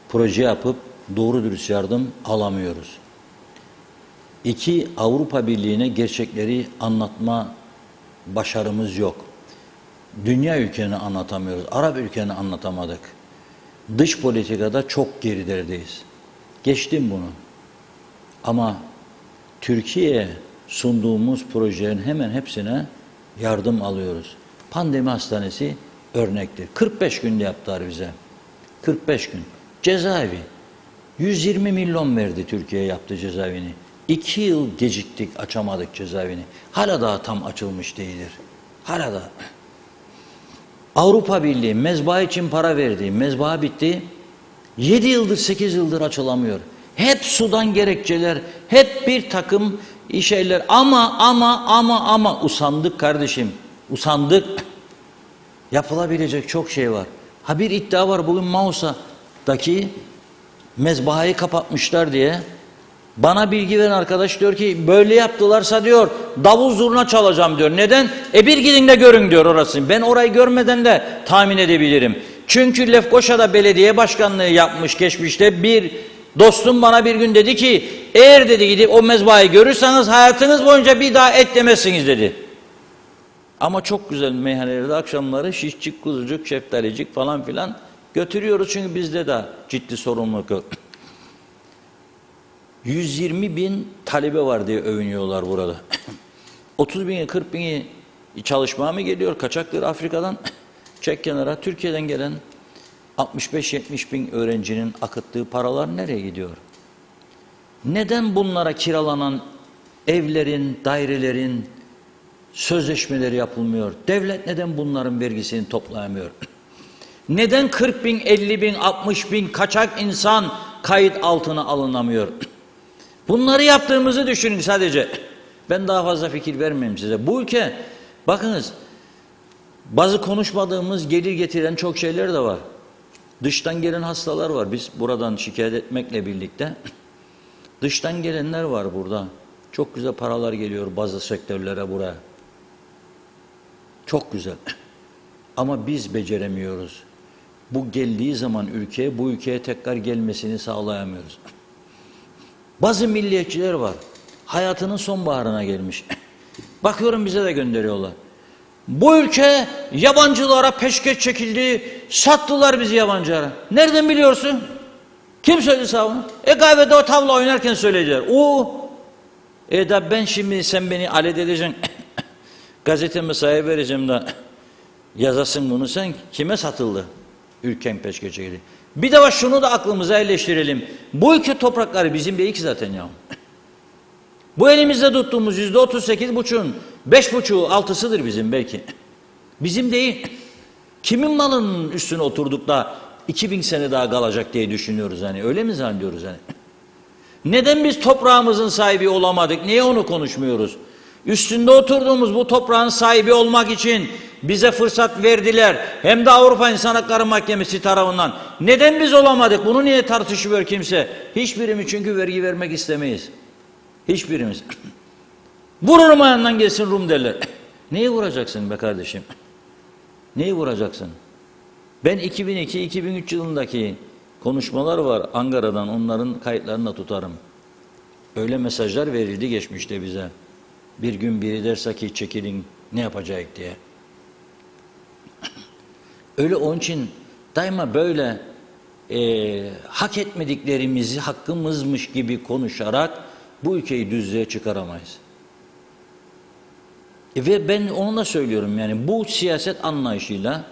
[SPEAKER 2] proje yapıp doğru dürüst yardım alamıyoruz. İki, Avrupa Birliği'ne gerçekleri anlatma başarımız yok. Dünya ülkelerini anlatamıyoruz. Arap ülkelerini anlatamadık. Dış politikada çok gerilerdeyiz. Geçtim bunu. Ama Türkiye'ye sunduğumuz projelerin hemen hepsine yardım alıyoruz. Pandemi hastanesi örnektir. 45 günde yaptılar bize. 45 gün. Cezaevi. 120 milyon verdi Türkiye yaptı cezaevini. 2 yıl geciktik, açamadık cezaevini. Hala daha tam açılmış değildir. Hala da. Avrupa Birliği mezba için para verdi. Mezba bitti. 7 yıldır 8 yıldır açılamıyor. Hep sudan gerekçeler, hep bir takım şeyler ama usandık kardeşim. Usandık. Yapılabilecek çok şey var. Ha bir iddia var bugün Mausa'daki mezbahayı kapatmışlar diye. Bana bilgi veren arkadaş diyor ki böyle yaptılarsa diyor davul zurna çalacağım diyor. Neden? Bir gidin de görün diyor orası. Ben orayı görmeden de tahmin edebilirim. Çünkü Lefkoşa'da belediye başkanlığı yapmış geçmişte bir dostum bana bir gün dedi ki eğer dedi gidip o mezbahayı görürseniz hayatınız boyunca bir daha et yemezsiniz dedi. Ama çok güzel meyhanelerde akşamları şişçik, kuzucuk, şeftalicik falan filan götürüyoruz çünkü bizde de ciddi sorumluluk yok. 120 bin talebe var diye övünüyorlar burada. 30 bini 40 bini çalışmaya mı geliyor? Kaçakları Afrika'dan çek kenara. Türkiye'den gelen 65-70 bin öğrencinin akıttığı paralar nereye gidiyor? Neden bunlara kiralanan evlerin, dairelerin sözleşmeleri yapılmıyor? Devlet neden bunların vergisini toplayamıyor? Neden 40 bin, 50 bin, 60 bin kaçak insan kayıt altına alınamıyor? Bunları yaptığımızı düşünün sadece. Ben daha fazla fikir vermeyeyim size. Bu ülke, bakınız, bazı konuşmadığımız gelir getiren çok şeyler de var. Dıştan gelen hastalar var. Biz buradan şikayet etmekle birlikte dıştan gelenler var burada. Çok güzel paralar geliyor bazı sektörlere buraya. Çok güzel. Ama biz beceremiyoruz. Bu geldiği zaman ülkeye, bu ülkeye tekrar gelmesini sağlayamıyoruz. Bazı milliyetçiler var. Hayatının sonbaharına gelmiş. Bakıyorum bize de gönderiyorlar. Bu ülke yabancılara peşkeş çekildi. Sattılar bizi yabancılara. Nereden biliyorsun? Kim söyledi sana bunu? Kahvede o tavla oynarken söyleyecekler. Da ben şimdi sen beni alet edeceksin. Gazeteme sahip vereceğim de yazasın bunu sen. Kime satıldı? Ülken peşkeş çekildi. Bir de şunu da aklımıza yerleştirelim. Bu ülke toprakları bizim değil ki zaten ya. Bu elimizde tuttuğumuz %38,5'un 5,5'u 6'sıdır bizim belki. Bizim değil. Kimin malının üstüne oturduk da 2000 sene daha kalacak diye düşünüyoruz hani. Öyle mi zannediyoruz hani? Neden biz toprağımızın sahibi olamadık? Niye onu konuşmuyoruz? Üstünde oturduğumuz bu toprağın sahibi olmak için bize fırsat verdiler. Hem de Avrupa İnsan Hakları Mahkemesi tarafından. Neden biz olamadık? Bunu niye tartışmıyor kimse? Hiçbirimiz çünkü vergi vermek istemeyiz. Hiçbirimiz. Vururum ayağından gelsin Rum derler. Neyi vuracaksın be kardeşim? Neyi vuracaksın? Ben 2002-2003 yılındaki konuşmalar var Ankara'dan, onların kayıtlarını da tutarım. Öyle mesajlar verildi geçmişte bize. Bir gün biri derse ki çekilin ne yapacak diye. Öyle onun için daima böyle hak etmediklerimizi hakkımızmış gibi konuşarak bu ülkeyi düzlüğe çıkaramayız. Ve ben onu da söylüyorum yani bu siyaset anlayışıyla,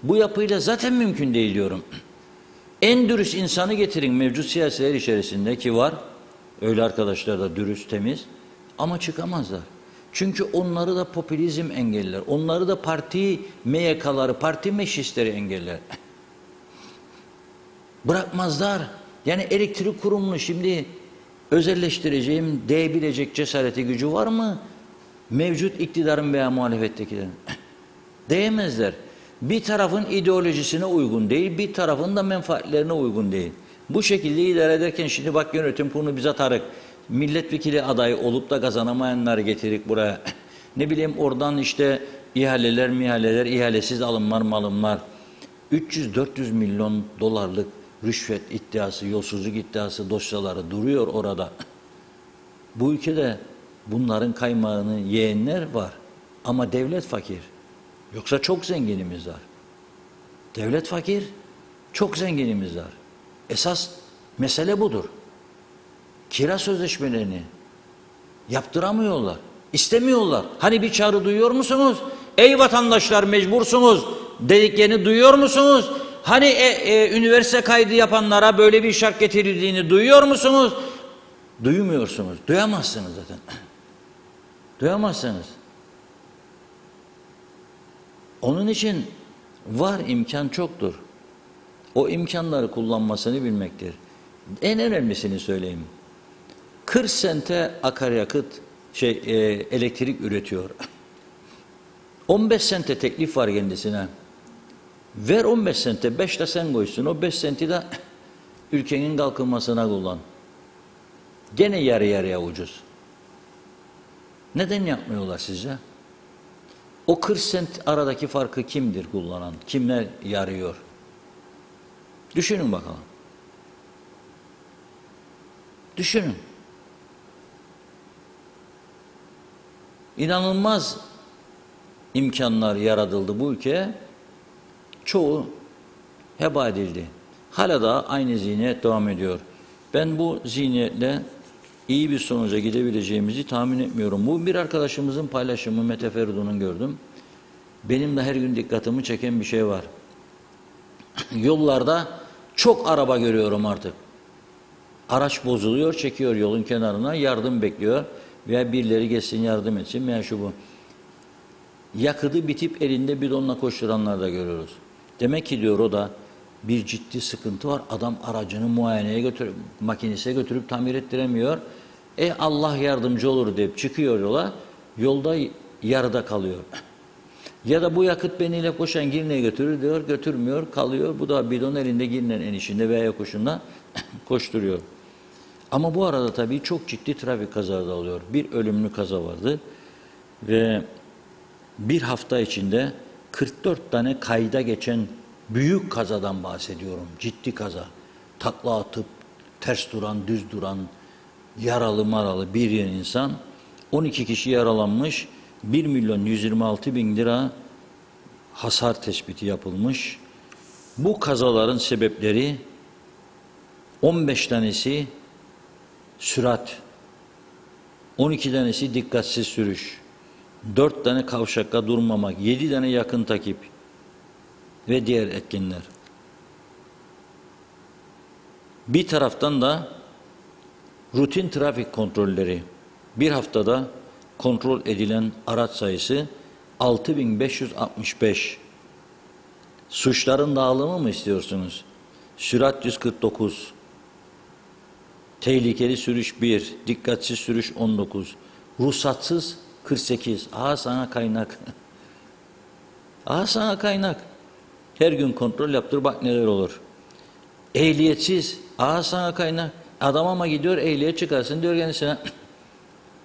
[SPEAKER 2] bu yapıyla zaten mümkün değil diyorum. En dürüst insanı getirin mevcut siyasetler içerisinde ki var. Öyle arkadaşlar da dürüst, temiz ama çıkamazlar. Çünkü onları da popülizm engeller. Onları da parti MYK'ları, parti meclisleri engeller. Bırakmazlar. Yani elektrik kurumunu şimdi özelleştireceğim diyebilecek cesareti gücü var mı? Mevcut iktidarın veya muhalefettekilerin. Değemezler. Bir tarafın ideolojisine uygun değil, bir tarafın da menfaatlerine uygun değil. Bu şekilde idare ederken şimdi bak yönetim kurulu bize atarık. Milletvekili adayı olup da kazanamayanları getirik buraya. Ne bileyim oradan işte ihaleler, ihalesiz alımlar. 300-400 milyon dolarlık rüşvet iddiası, yolsuzluk iddiası dosyaları duruyor orada. Bu ülkede bunların kaymağını yiyenler var. Ama devlet fakir. Yoksa çok zenginimiz var. Devlet fakir, çok zenginimiz var. Esas mesele budur. Kira sözleşmelerini yaptıramıyorlar. İstemiyorlar. Hani bir çağrı duyuyor musunuz? Ey vatandaşlar mecbursunuz dediklerini duyuyor musunuz? Hani üniversite kaydı yapanlara böyle bir şart getirildiğini duyuyor musunuz? Duymuyorsunuz. Duyamazsınız zaten. Duyamazsınız. Onun için var imkan çoktur. O imkanları kullanmasını bilmektir. En önemlisini söyleyeyim. 40 sente akaryakıt elektrik üretiyor. 15 sente teklif var kendisine. Ver 15 sente, 5 de sen koysun. O 5 senti de ülkenin kalkınmasına kullan. Gene yarı yarıya ucuz. Neden yapmıyorlar sizce? O 40 sent aradaki farkı kimdir kullanan? Kimler yarıyor? Düşünün bakalım. Düşünün. İnanılmaz imkanlar yaratıldı bu ülkeye. Çoğu heba edildi. Hala da aynı zihniyet devam ediyor. Ben bu zihniyetle iyi bir sonuca gidebileceğimizi tahmin etmiyorum. Bu bir arkadaşımızın paylaşımı, Mete Feridun'un gördüm. Benim de her gün dikkatimi çeken bir şey var. Yollarda çok araba görüyorum artık. Araç bozuluyor, çekiyor yolun kenarına, yardım bekliyor. Veya birileri geçsin yardım etsin veya şu bu. Yakıtı bitip elinde bidonla koşturanlar da görüyoruz. Demek ki diyor o da bir ciddi sıkıntı var. Adam aracını muayeneye götürüp, makinese götürüp tamir ettiremiyor. Allah yardımcı olur deyip çıkıyor yola. Yolda yarıda kalıyor. Ya da bu yakıt beniyle koşan Girne'ye götürür diyor, götürmüyor, kalıyor. Bu da bidon elinde Girne'nin enişinde veya yokuşunda koşturuyor. Ama bu arada tabii çok ciddi trafik kazaları oluyor. Bir ölümlü kaza vardı ve bir hafta içinde 44 tane kayda geçen büyük kazadan bahsediyorum. Ciddi kaza. Takla atıp ters duran, düz duran, yaralı maralı bir insan. 12 kişi yaralanmış. 1.126.000 lira hasar tespiti yapılmış. Bu kazaların sebepleri 15 tanesi sürat, 12 tanesi dikkatsiz sürüş, 4 tane kavşakta durmamak, 7 tane yakın takip ve diğer etkenler. Bir taraftan da rutin trafik kontrolleri. Bir haftada kontrol edilen araç sayısı 6.565. Suçların dağılımı mı istiyorsunuz? Sürat 149. Tehlikeli sürüş 1, dikkatsiz sürüş 19, ruhsatsız 48. Aha sana kaynak. Aha sana kaynak. Her gün kontrol yaptır bak neler olur. Ehliyetsiz, aha sana kaynak. Adam ama gidiyor ehliyet çıkarsın diyor kendisine.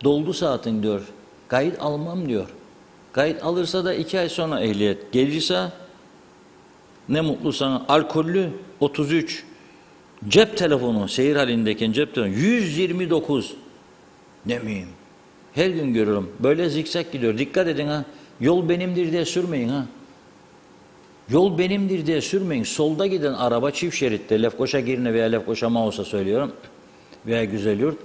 [SPEAKER 2] Doldu saatin diyor. Kayıt almam diyor. Kayıt alırsa da 2 ay sonra ehliyet. Gelirse ne mutlu sana. Alkollü 33. Cep telefonu, seyir halindeyken cep telefonu 129. Ne miyim? Her gün görüyorum. Böyle zikzak gidiyor. Dikkat edin ha. Yol benimdir diye sürmeyin ha. Yol benimdir diye sürmeyin. Solda giden araba çift şeritte. Lefkoşa Girne veya Lefkoşa Mausa söylüyorum. Veya Güzelyurt.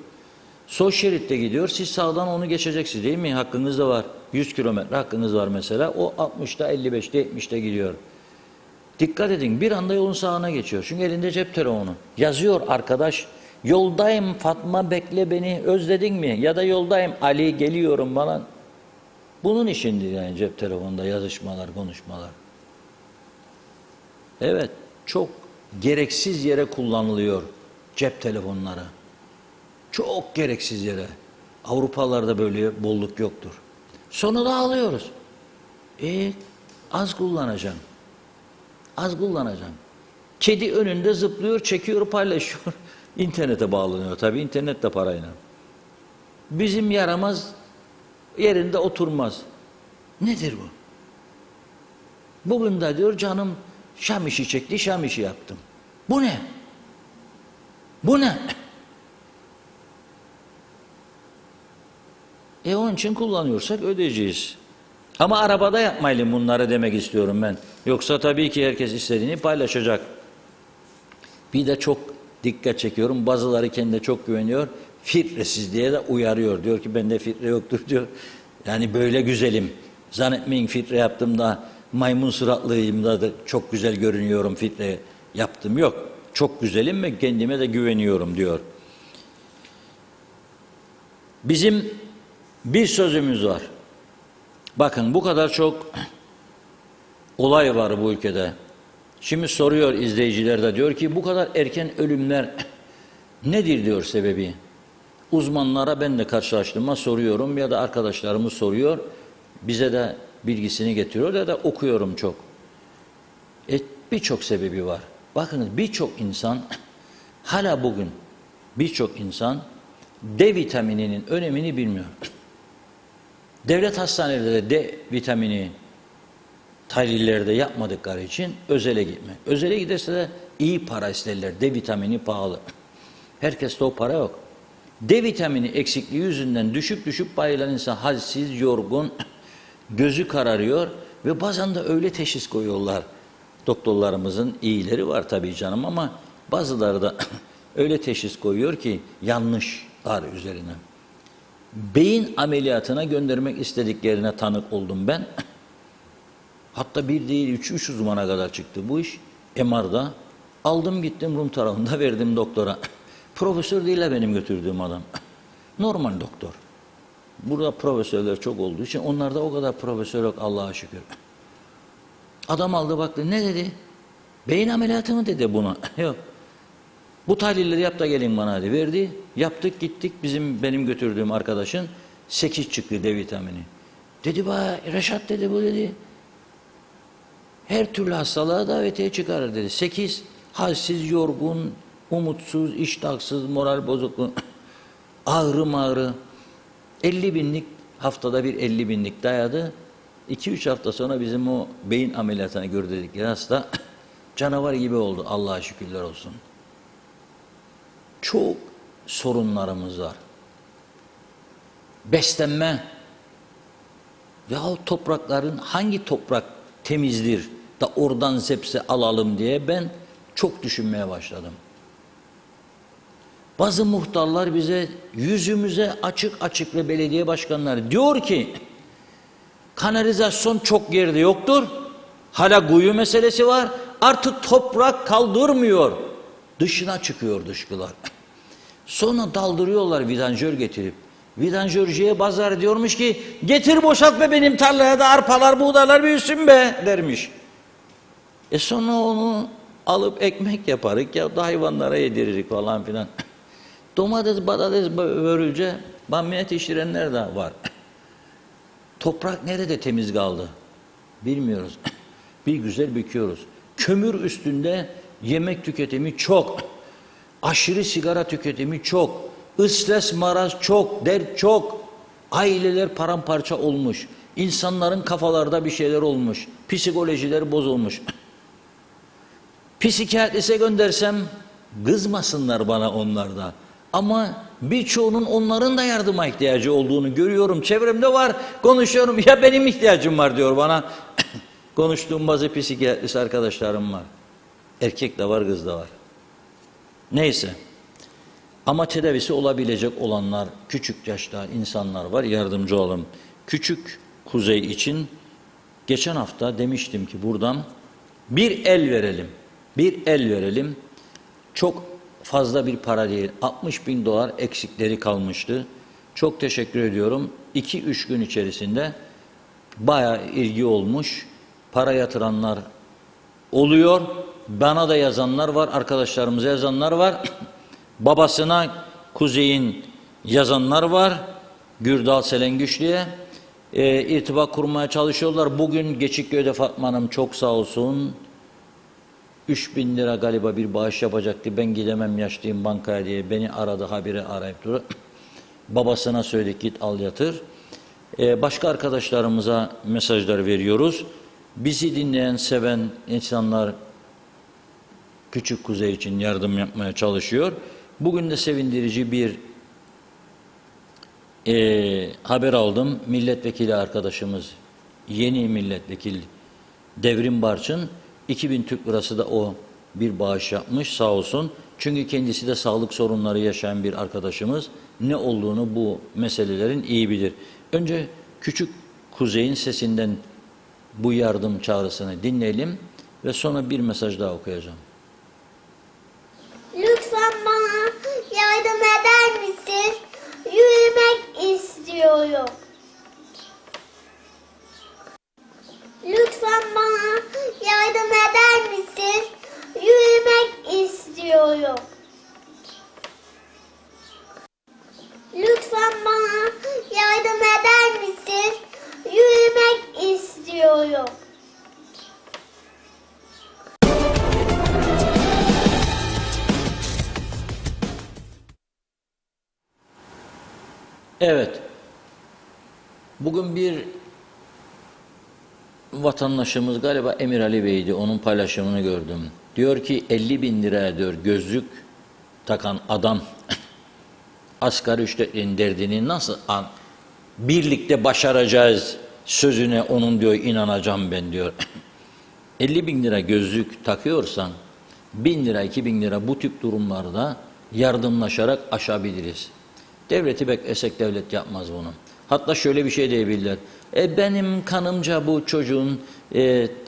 [SPEAKER 2] Sol şeritte gidiyor. Siz sağdan onu geçeceksiniz değil mi? Hakkınız da var. 100 kilometre hakkınız var mesela. O 60'ta, 55'te, 70'te gidiyor. Dikkat edin bir anda yolun sağına geçiyor. Çünkü elinde cep telefonu. Yazıyor arkadaş. Yoldayım Fatma bekle beni özledin mi? Ya da yoldayım Ali geliyorum falan. Bunun içindir yani cep telefonunda yazışmalar, konuşmalar. Evet çok gereksiz yere kullanılıyor cep telefonları. Çok gereksiz yere. Avrupalarda böyle bolluk yoktur. Sonra da alıyoruz. Az kullanacaksın. Az kullanacağım. Kedi önünde zıplıyor, çekiyor, paylaşıyor. İnternete bağlanıyor tabii, internet de parayla. Bizim yaramaz yerinde oturmaz. Nedir bu? Bugün de diyor canım Şam işi çekti, Şam işi yaptım. Bu ne? Bu ne? Onun için kullanıyorsak ödeyeceğiz. Ama arabada yapmayalım bunları demek istiyorum ben. Yoksa tabii ki herkes istediğini paylaşacak. Bir de çok dikkat çekiyorum. Bazıları kendine çok güveniyor. Filtresiz diye de uyarıyor. Diyor ki bende filtre yoktur diyor. Yani böyle güzelim. Zannetmeyin filtre yaptım da maymun suratlıyım da çok güzel görünüyorum filtre yaptım. Yok. Çok güzelim ve kendime de güveniyorum diyor. Bizim bir sözümüz var. Bakın bu kadar çok olay var bu ülkede. Şimdi soruyor izleyiciler de diyor ki bu kadar erken ölümler nedir diyor sebebi. Uzmanlara ben de karşılaştığımda soruyorum ya da arkadaşlarımız soruyor. Bize de bilgisini getiriyor ya da okuyorum çok. Birçok sebebi var. Bakın birçok insan hala bugün birçok insan D vitamininin önemini bilmiyor. Devlet hastaneleri de D vitamini tahlillerde yapmadıkları için özele gitmek. Özele giderse de iyi para isterler. D vitamini pahalı. Herkeste o para yok. D vitamini eksikliği yüzünden düşüp bayılan insan halsiz, yorgun, gözü kararıyor ve bazen de öyle teşhis koyuyorlar. Doktorlarımızın iyileri var tabii canım ama bazıları da öyle teşhis koyuyor ki yanlışlar üzerine. Beyin ameliyatına göndermek istediklerine tanık oldum ben. Hatta bir değil üç uzmana kadar çıktı bu iş. MR'da aldım gittim Rum tarafında verdim doktora. Profesör değil benim götürdüğüm adam. Normal doktor. Burada profesörler çok olduğu için onlarda o kadar profesör yok Allah'a şükür. Adam aldı baktı ne dedi? Beyin ameliyatı mı dedi buna? Yok. Bu tahlilleri yap da gelin bana dedi. Verdi. Yaptık gittik benim götürdüğüm arkadaşın 8 çıktı D vitamini. Dedi bana Reşat dedi bu dedi. Her türlü hastalığa davetiye çıkarır dedi. 8 halsiz, yorgun, umutsuz, iştahsız, moral bozukluğu, ağrı 50 binlik haftada bir 50 binlik dayadı. 2-3 hafta sonra bizim o beyin ameliyatına gördükleri hasta canavar gibi oldu Allah'a şükürler olsun. Çok sorunlarımız var. Beslenme. Yahu toprakların hangi toprak temizdir da oradan zepse alalım diye ben çok düşünmeye başladım. Bazı muhtarlar bize yüzümüze açık ve belediye başkanları diyor ki kanalizasyon çok yerde yoktur. Hala kuyu meselesi var. Artık toprak kaldırmıyor. Dışına çıkıyor dışkılar. Sonra daldırıyorlar vidanjör getirip. Vidanjörcüye pazar diyormuş ki getir boşalt be benim tarlaya da arpalar buğdaylar büyüsün be dermiş. Sonra onu alıp ekmek yaparık ya da hayvanlara yediririk falan filan. Domates, patates börülce bamya yetiştirenler de var. Toprak nerede temiz kaldı? Bilmiyoruz. Bir güzel büküyoruz. Kömür üstünde yemek tüketimi çok. Aşırı sigara tüketimi çok. Istres, maraz çok, dert çok. Aileler paramparça olmuş. İnsanların kafalarda bir şeyler olmuş. Psikolojileri bozulmuş. Psikiyatrise göndersem kızmasınlar bana onlarda. Ama birçoğunun onların da yardıma ihtiyacı olduğunu görüyorum. Çevremde var, konuşuyorum. Ya benim ihtiyacım var diyor bana. Konuştuğum bazı psikiyatrist arkadaşlarım var. Erkek de var, kız da var. Neyse. Ama tedavisi olabilecek olanlar, küçük yaşta insanlar var. Yardımcı olalım. Küçük Kuzey için geçen hafta demiştim ki buradan bir el verelim. Bir el verelim. Çok fazla bir para değil. 60 bin dolar eksikleri kalmıştı. Çok teşekkür ediyorum. 2-3 gün içerisinde bayağı ilgi olmuş. Para yatıranlar oluyor. Bana da yazanlar var. Arkadaşlarımıza yazanlar var. Babasına Kuzey'in yazanlar var. Gürdal Selengüçlü'ye. İrtibat kurmaya çalışıyorlar. Bugün Geçikköy'de Fatma Hanım çok sağ olsun. 3.000 lira galiba bir bağış yapacaktı. Ben gidemem yaşlıyım bankaya diye beni aradı, habire arayıp duruyor. Babasına söyledik git al yatır. Başka arkadaşlarımıza mesajlar veriyoruz. Bizi dinleyen, seven insanlar Küçük Kuzey için yardım yapmaya çalışıyor. Bugün de sevindirici bir haber aldım. Milletvekili arkadaşımız, yeni milletvekili Devrim Barçın 2000 Türk lirası da o bir bağış yapmış sağ olsun. Çünkü kendisi de sağlık sorunları yaşayan bir arkadaşımız. Ne olduğunu bu meselelerin iyi bilir. Önce Küçük Kuzey'in sesinden bu yardım çağrısını dinleyelim ve sonra bir mesaj daha okuyacağım.
[SPEAKER 4] Lütfen bana yardım eder misin? Yürümek istiyorum. Lütfen bana yardım eder misin? Yürümek istiyorum. Lütfen bana yardım eder misin? Yürümek istiyorum.
[SPEAKER 2] Evet, bugün bir vatandaşımız galiba Emir Ali Bey'di, onun paylaşımını gördüm. Diyor ki 50.000 liraya diyor gözlük takan adam asgari ücretin derdini nasıl birlikte başaracağız sözüne onun diyor inanacağım ben diyor. 50.000 lira gözlük takıyorsan 1.000 lira 2.000 lira bu tip durumlarda yardımlaşarak aşabiliriz. Devleti beklesek devlet yapmaz bunu. Hatta şöyle bir şey diyebilirler. Benim kanımca bu çocuğun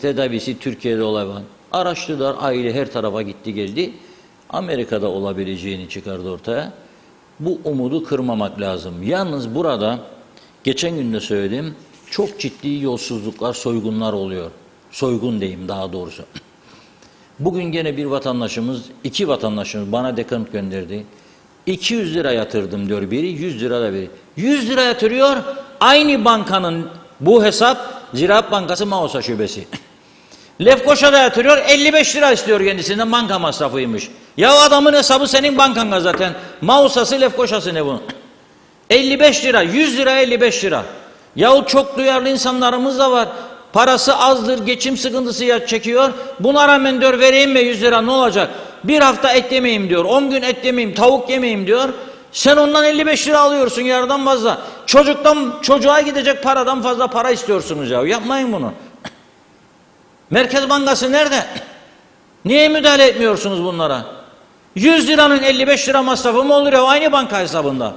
[SPEAKER 2] tedavisi Türkiye'de olan. Araştırdılar, aile her tarafa gitti geldi. Amerika'da olabileceğini çıkardı ortaya. Bu umudu kırmamak lazım. Yalnız burada geçen gün de söyledim. Çok ciddi yolsuzluklar, soygunlar oluyor. Soygun diyeyim daha doğrusu. Bugün gene bir vatandaşımız, 2 vatandaşımız bana dekant gönderdi. 200 lira yatırdım diyor biri, 100 lira da biri. 100 lira yatırıyor, aynı bankanın bu hesap Ziraat Bankası Mausa Şubesi. Lefkoşa'da yatırıyor, 55 lira istiyor kendisinden, banka masrafıymış. Ya adamın hesabı senin bankanga zaten. Mausa'sı Lefkoşa'sı ne bunun? 55 lira, 100 lira 55 lira. Yahu çok duyarlı insanlarımız da var. Parası azdır, geçim sıkıntısı çekiyor. Buna rağmen diyor vereyim mi 100 lira ne olacak? Bir hafta et yemeyeyim diyor, 10 gün et yemeyeyim, tavuk yemeyeyim diyor. Sen ondan 55 lira alıyorsun yarıdan fazla. Çocuğa gidecek paradan fazla para istiyorsunuz ya. Yapmayın bunu. Merkez Bankası nerede? Niye müdahale etmiyorsunuz bunlara? 100 liranın 55 lira masrafı mı olur ya aynı banka hesabında?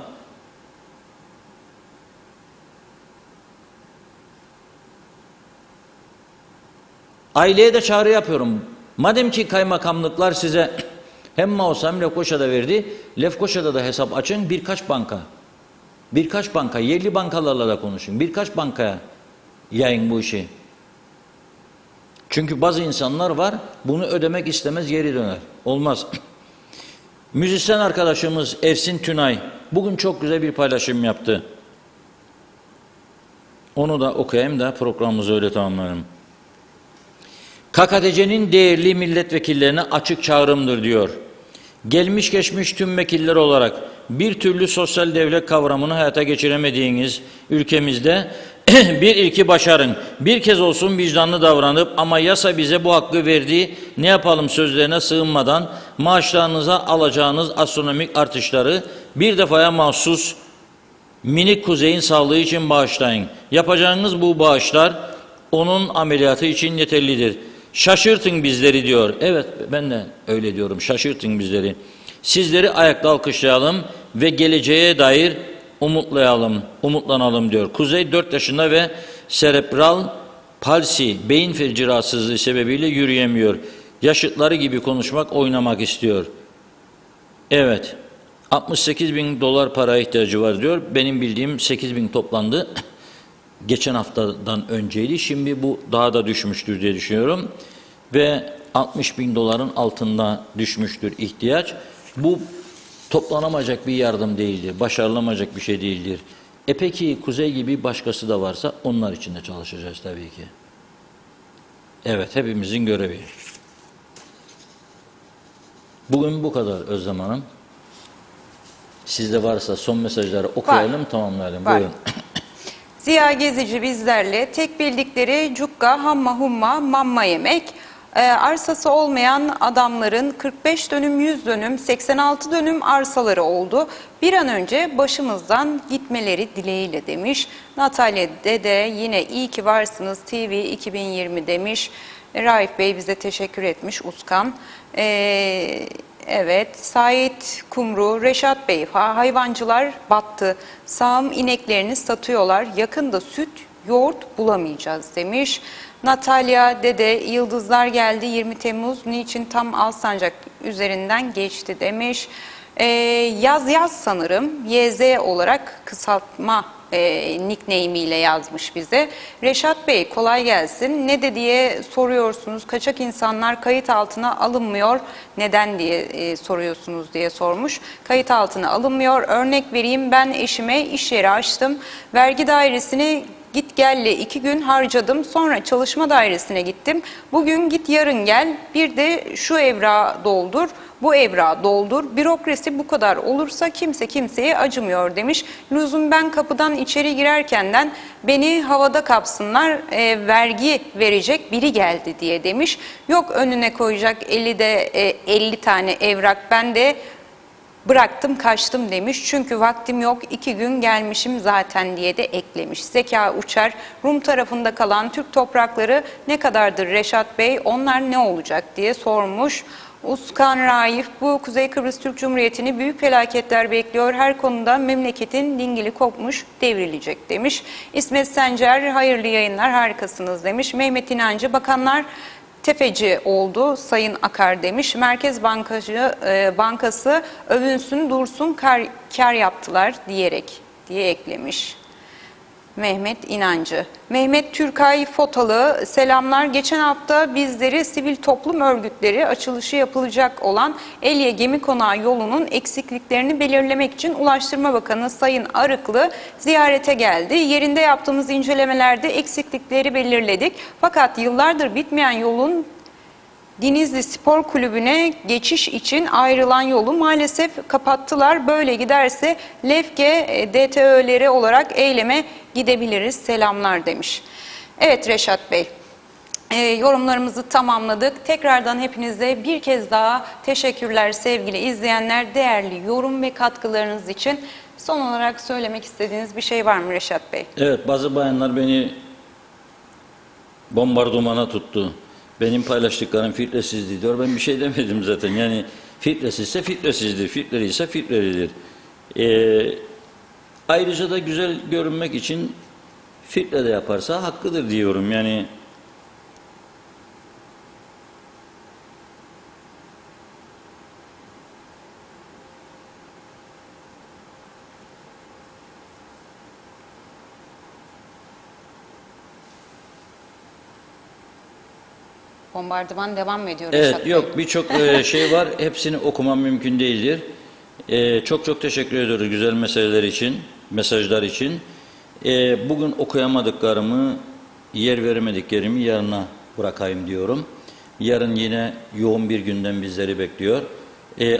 [SPEAKER 2] Aileye de çağrı yapıyorum. Madem ki kaymakamlıklar size hem Mausa hem Lefkoşa'da verdi, Lefkoşa'da da hesap açın birkaç banka, yerli bankalarla da konuşun. Birkaç bankaya yayın bu işi. Çünkü bazı insanlar var, bunu ödemek istemez geri döner. Olmaz. Müzisyen arkadaşımız Ersin Tünay bugün çok güzel bir paylaşım yaptı. Onu da okuyayım da programımızı öyle tamamlayalım. KKTC'nin değerli milletvekillerine açık çağrımdır diyor. Gelmiş geçmiş tüm vekiller olarak bir türlü sosyal devlet kavramını hayata geçiremediğiniz ülkemizde bir ilki başarın. Bir kez olsun vicdanlı davranıp ama yasa bize bu hakkı verdiği ne yapalım sözlerine sığınmadan maaşlarınıza alacağınız astronomik artışları bir defaya mahsus minik kuzeyin sağlığı için bağışlayın. Yapacağınız bu bağışlar onun ameliyatı için yeterlidir. Şaşırtın bizleri diyor. Evet ben de öyle diyorum. Şaşırtın bizleri. Sizleri ayakta alkışlayalım ve geleceğe dair umutlanalım diyor. Kuzey 4 yaşında ve serebral palsi, beyin felci rahatsızlığı sebebiyle yürüyemiyor. Yaşıtları gibi konuşmak, oynamak istiyor. Evet. 68.000 dolar para ihtiyacı var diyor. Benim bildiğim 8.000 toplandı. Geçen haftadan önceydi. Şimdi bu daha da düşmüştür diye düşünüyorum. Ve 60.000 doların altında düşmüştür ihtiyaç. Bu toplanamayacak bir yardım değildir. Başarılamayacak bir şey değildir. Peki Kuzey gibi başkası da varsa onlar için de çalışacağız tabii ki. Evet hepimizin görevi. Bugün bu kadar Özlem Hanım. Sizde varsa son mesajları okuyalım, tamamlayalım.
[SPEAKER 1] Var.
[SPEAKER 2] Buyurun.
[SPEAKER 1] Ziya Gezici bizlerle tek bildikleri cukka, hamma humma, mamma yemek. Arsası olmayan adamların 45 dönüm, 100 dönüm, 86 dönüm arsaları oldu. Bir an önce başımızdan gitmeleri dileğiyle demiş. Natalya Dede yine iyi ki varsınız TV 2020 demiş. Raif Bey bize teşekkür etmiş, Uskan. Evet, Sait Kumru, Reşat Bey, hayvancılar battı. Sağım ineklerini satıyorlar. Yakında süt, yoğurt bulamayacağız demiş. Natalya Dede, yıldızlar geldi 20 Temmuz niçin tam Alsancak üzerinden geçti demiş. Yaz sanırım YZ olarak kısaltma nickname ile yazmış bize. Reşat Bey kolay gelsin. Ne de diye soruyorsunuz. Kaçak insanlar kayıt altına alınmıyor. Neden diye soruyorsunuz diye sormuş. Kayıt altına alınmıyor. Örnek vereyim, ben eşime iş yeri açtım. Vergi dairesini git gelle 2 gün harcadım. Sonra çalışma dairesine gittim. Bugün git yarın gel. Bir de şu evrağı doldur. Bu evrağı doldur. Bürokrasi bu kadar olursa kimse kimseye acımıyor demiş. Lüzum ben kapıdan içeri girerkenden beni havada kapsınlar, vergi verecek biri geldi diye demiş. Yok önüne koyacak 50 tane evrak, ben de bıraktım kaçtım demiş. Çünkü vaktim yok, 2 gün gelmişim zaten diye de eklemiş. Zeka Uçar, Rum tarafında kalan Türk toprakları ne kadardır Reşat Bey, onlar ne olacak diye sormuş. Uskan Raif, bu Kuzey Kıbrıs Türk Cumhuriyeti'ni büyük felaketler bekliyor. Her konuda memleketin dingili kopmuş, devrilecek demiş. İsmet Sencer, hayırlı yayınlar, harikasınız demiş. Mehmet İnancı, bakanlar tefeci oldu Sayın Akar demiş. Merkez Bankası övünsün dursun kar yaptılar diye eklemiş. Mehmet İnancı. Mehmet Türkay Fotalı, selamlar. Geçen hafta bizleri sivil toplum örgütleri açılışı yapılacak olan Elye Gemi Konağı yolunun eksikliklerini belirlemek için Ulaştırma Bakanı Sayın Arıklı ziyarete geldi. Yerinde yaptığımız incelemelerde eksiklikleri belirledik. Fakat yıllardır bitmeyen yolun Denizli Spor Kulübü'ne geçiş için ayrılan yolu maalesef kapattılar. Böyle giderse Lefke DTÖ'leri olarak eyleme gidebiliriz. Selamlar demiş. Evet Reşat Bey, yorumlarımızı tamamladık. Tekrardan hepinize bir kez daha teşekkürler sevgili izleyenler. Değerli yorum ve katkılarınız için. Son olarak söylemek istediğiniz bir şey var mı Reşat Bey?
[SPEAKER 2] Evet, bazı bayanlar beni bombardımana tuttu. Benim paylaştıklarım filtresizdi diyor. Ben bir şey demedim zaten. Yani filtresizse filtresizdir, filtreliyse filtrelidir. Ayrıca da güzel görünmek için filtre de yaparsa hakkıdır diyorum. Yani
[SPEAKER 1] Bombardıman devam mı ediyor Reşat
[SPEAKER 2] evet,
[SPEAKER 1] Bey?
[SPEAKER 2] yok birçok şey var. Hepsini okumam mümkün değildir. Çok teşekkür ediyoruz güzel meseleler için, mesajlar için. Bugün okuyamadıklarımı, yer veremediklerimi yarına bırakayım diyorum. Yarın yine yoğun bir gündem bizleri bekliyor.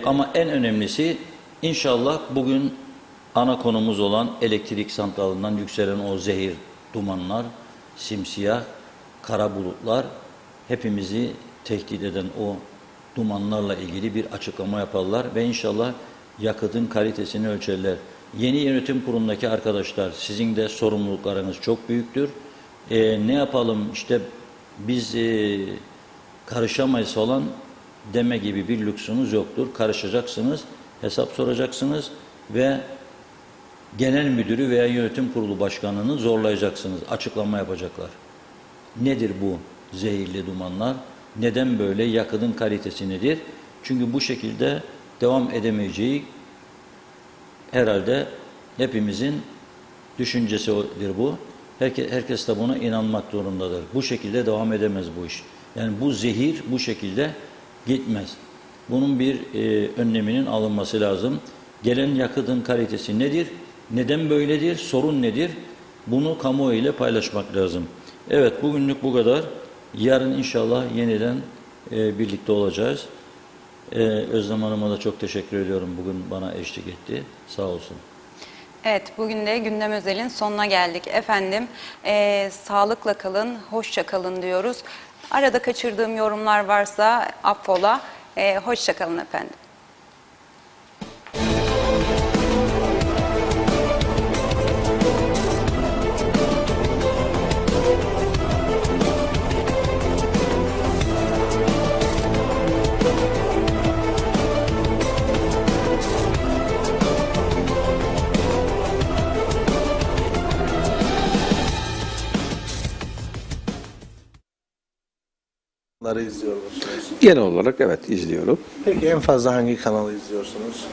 [SPEAKER 2] Ama en önemlisi inşallah bugün ana konumuz olan elektrik santralinden yükselen o zehir dumanlar, simsiyah, kara bulutlar, hepimizi tehdit eden o dumanlarla ilgili bir açıklama yaparlar ve inşallah yakıtın kalitesini ölçerler. Yeni yönetim kurulundaki arkadaşlar, sizin de sorumluluklarınız çok büyüktür. Ne yapalım işte biz karışamayız falan deme gibi bir lüksünüz yoktur. Karışacaksınız, hesap soracaksınız ve genel müdürü veya yönetim kurulu başkanını zorlayacaksınız. Açıklama yapacaklar. Nedir bu zehirli dumanlar? Neden böyle? Yakıtın kalitesi nedir? Çünkü bu şekilde devam edemeyeceği herhalde hepimizin düşüncesidir bu. Herkes de buna inanmak zorundadır. Bu şekilde devam edemez bu iş. Yani bu zehir bu şekilde gitmez. Bunun bir önleminin alınması lazım. Gelen yakıtın kalitesi nedir? Neden böyledir? Sorun nedir? Bunu kamuoyu ile paylaşmak lazım. Evet, bugünlük bu kadar. Yarın inşallah yeniden birlikte olacağız. Özlem Hanım'a da çok teşekkür ediyorum. Bugün bana eşlik etti. Sağ olsun.
[SPEAKER 1] Evet, bugün de Gündem Özel'in sonuna geldik. Efendim, sağlıkla kalın, hoşça kalın diyoruz. Arada kaçırdığım yorumlar varsa affola. Hoşça kalın efendim.
[SPEAKER 7] izliyor musunuz?
[SPEAKER 8] Genel olarak evet izliyorum.
[SPEAKER 7] Peki en fazla hangi kanalı izliyorsunuz?